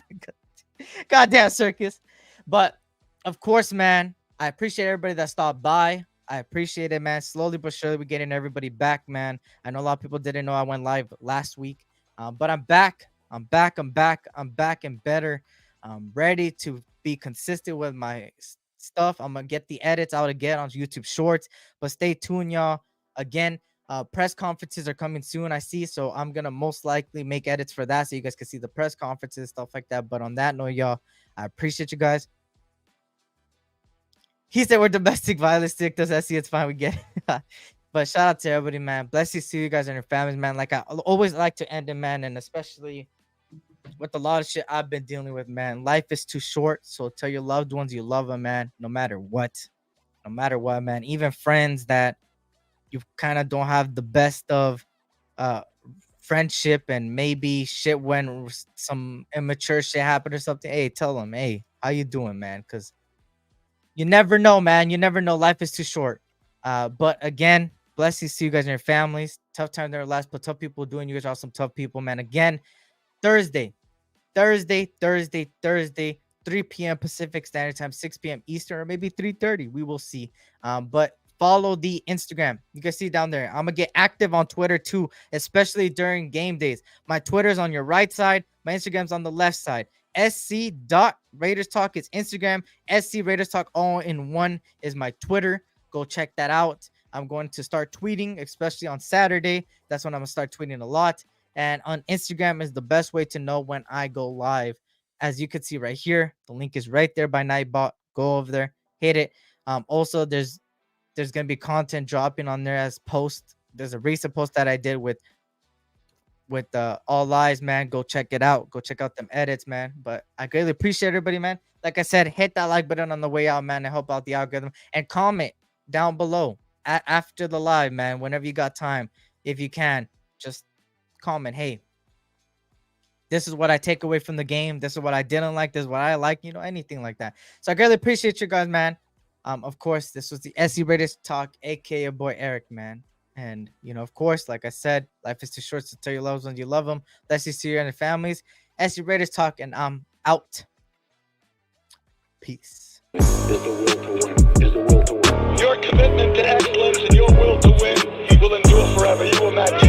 Goddamn Circus. But of course, man, I appreciate everybody that stopped by. I appreciate it, man. Slowly but surely, we're getting everybody back, man. I know a lot of people didn't know I went live last week, but I'm back. I'm back and better. I'm ready to be consistent with my stuff. I'm gonna get the edits out again on YouTube Shorts, but stay tuned, y'all. Again, press conferences are coming soon, I see. So I'm going to most likely make edits for that so you guys can see the press conferences, stuff like that. But on that note, y'all, I appreciate you guys. He said we're domestic violence stick. Does that see? It's fine. We get it. But shout out to everybody, man. Blessings to you guys and your families, man. Like I always like to end it, man. And especially with a lot of shit I've been dealing with, man. Life is too short. So tell your loved ones you love them, man. No matter what. No matter what, man. Even friends that you kind of don't have the best of friendship and maybe shit when some immature shit happened or something. Hey, tell them, hey, how you doing, man? Because you never know, man. You never know. Life is too short. But again, blessings to you guys and your families. Tough time in their lives, but tough people doing. You guys are some tough people, man. Again, Thursday, 3 p.m. Pacific Standard Time, 6 p.m. Eastern, or maybe 3:30. We will see. But follow the Instagram. You can see down there. I'm going to get active on Twitter too, especially during game days. My Twitter's on your right side. My Instagram's on the left side. SC.Raiders Talk is Instagram. SC Raiders Talk all in one is my Twitter. Go check that out. I'm going to start tweeting, especially on Saturday. That's when I'm going to start tweeting a lot. And on Instagram is the best way to know when I go live. As you can see right here, the link is right there by Nightbot. Go over there, hit it. Also, there's going to be content dropping on there as post. There's a recent post that I did with All Lies, man. Go check it out. Go check out them edits, man. But I greatly appreciate everybody, man. Like I said, hit that like button on the way out, man, to help out the algorithm. And comment down below after the live, man, whenever you got time. If you can, just comment, hey, this is what I take away from the game. This is what I didn't like. This is what I like. You know, anything like that. So I greatly appreciate you guys, man. Of course, this was the SC Raiders Talk, aka your boy Eric, man. And, you know, of course, like I said, life is too short to tell your loved ones you love them. Bless you to you and your families. SC Raiders Talk, and I'm out. Peace.
Is the will to win. Is the will to win.
Your commitment to excellence and your will to win will endure forever. You will not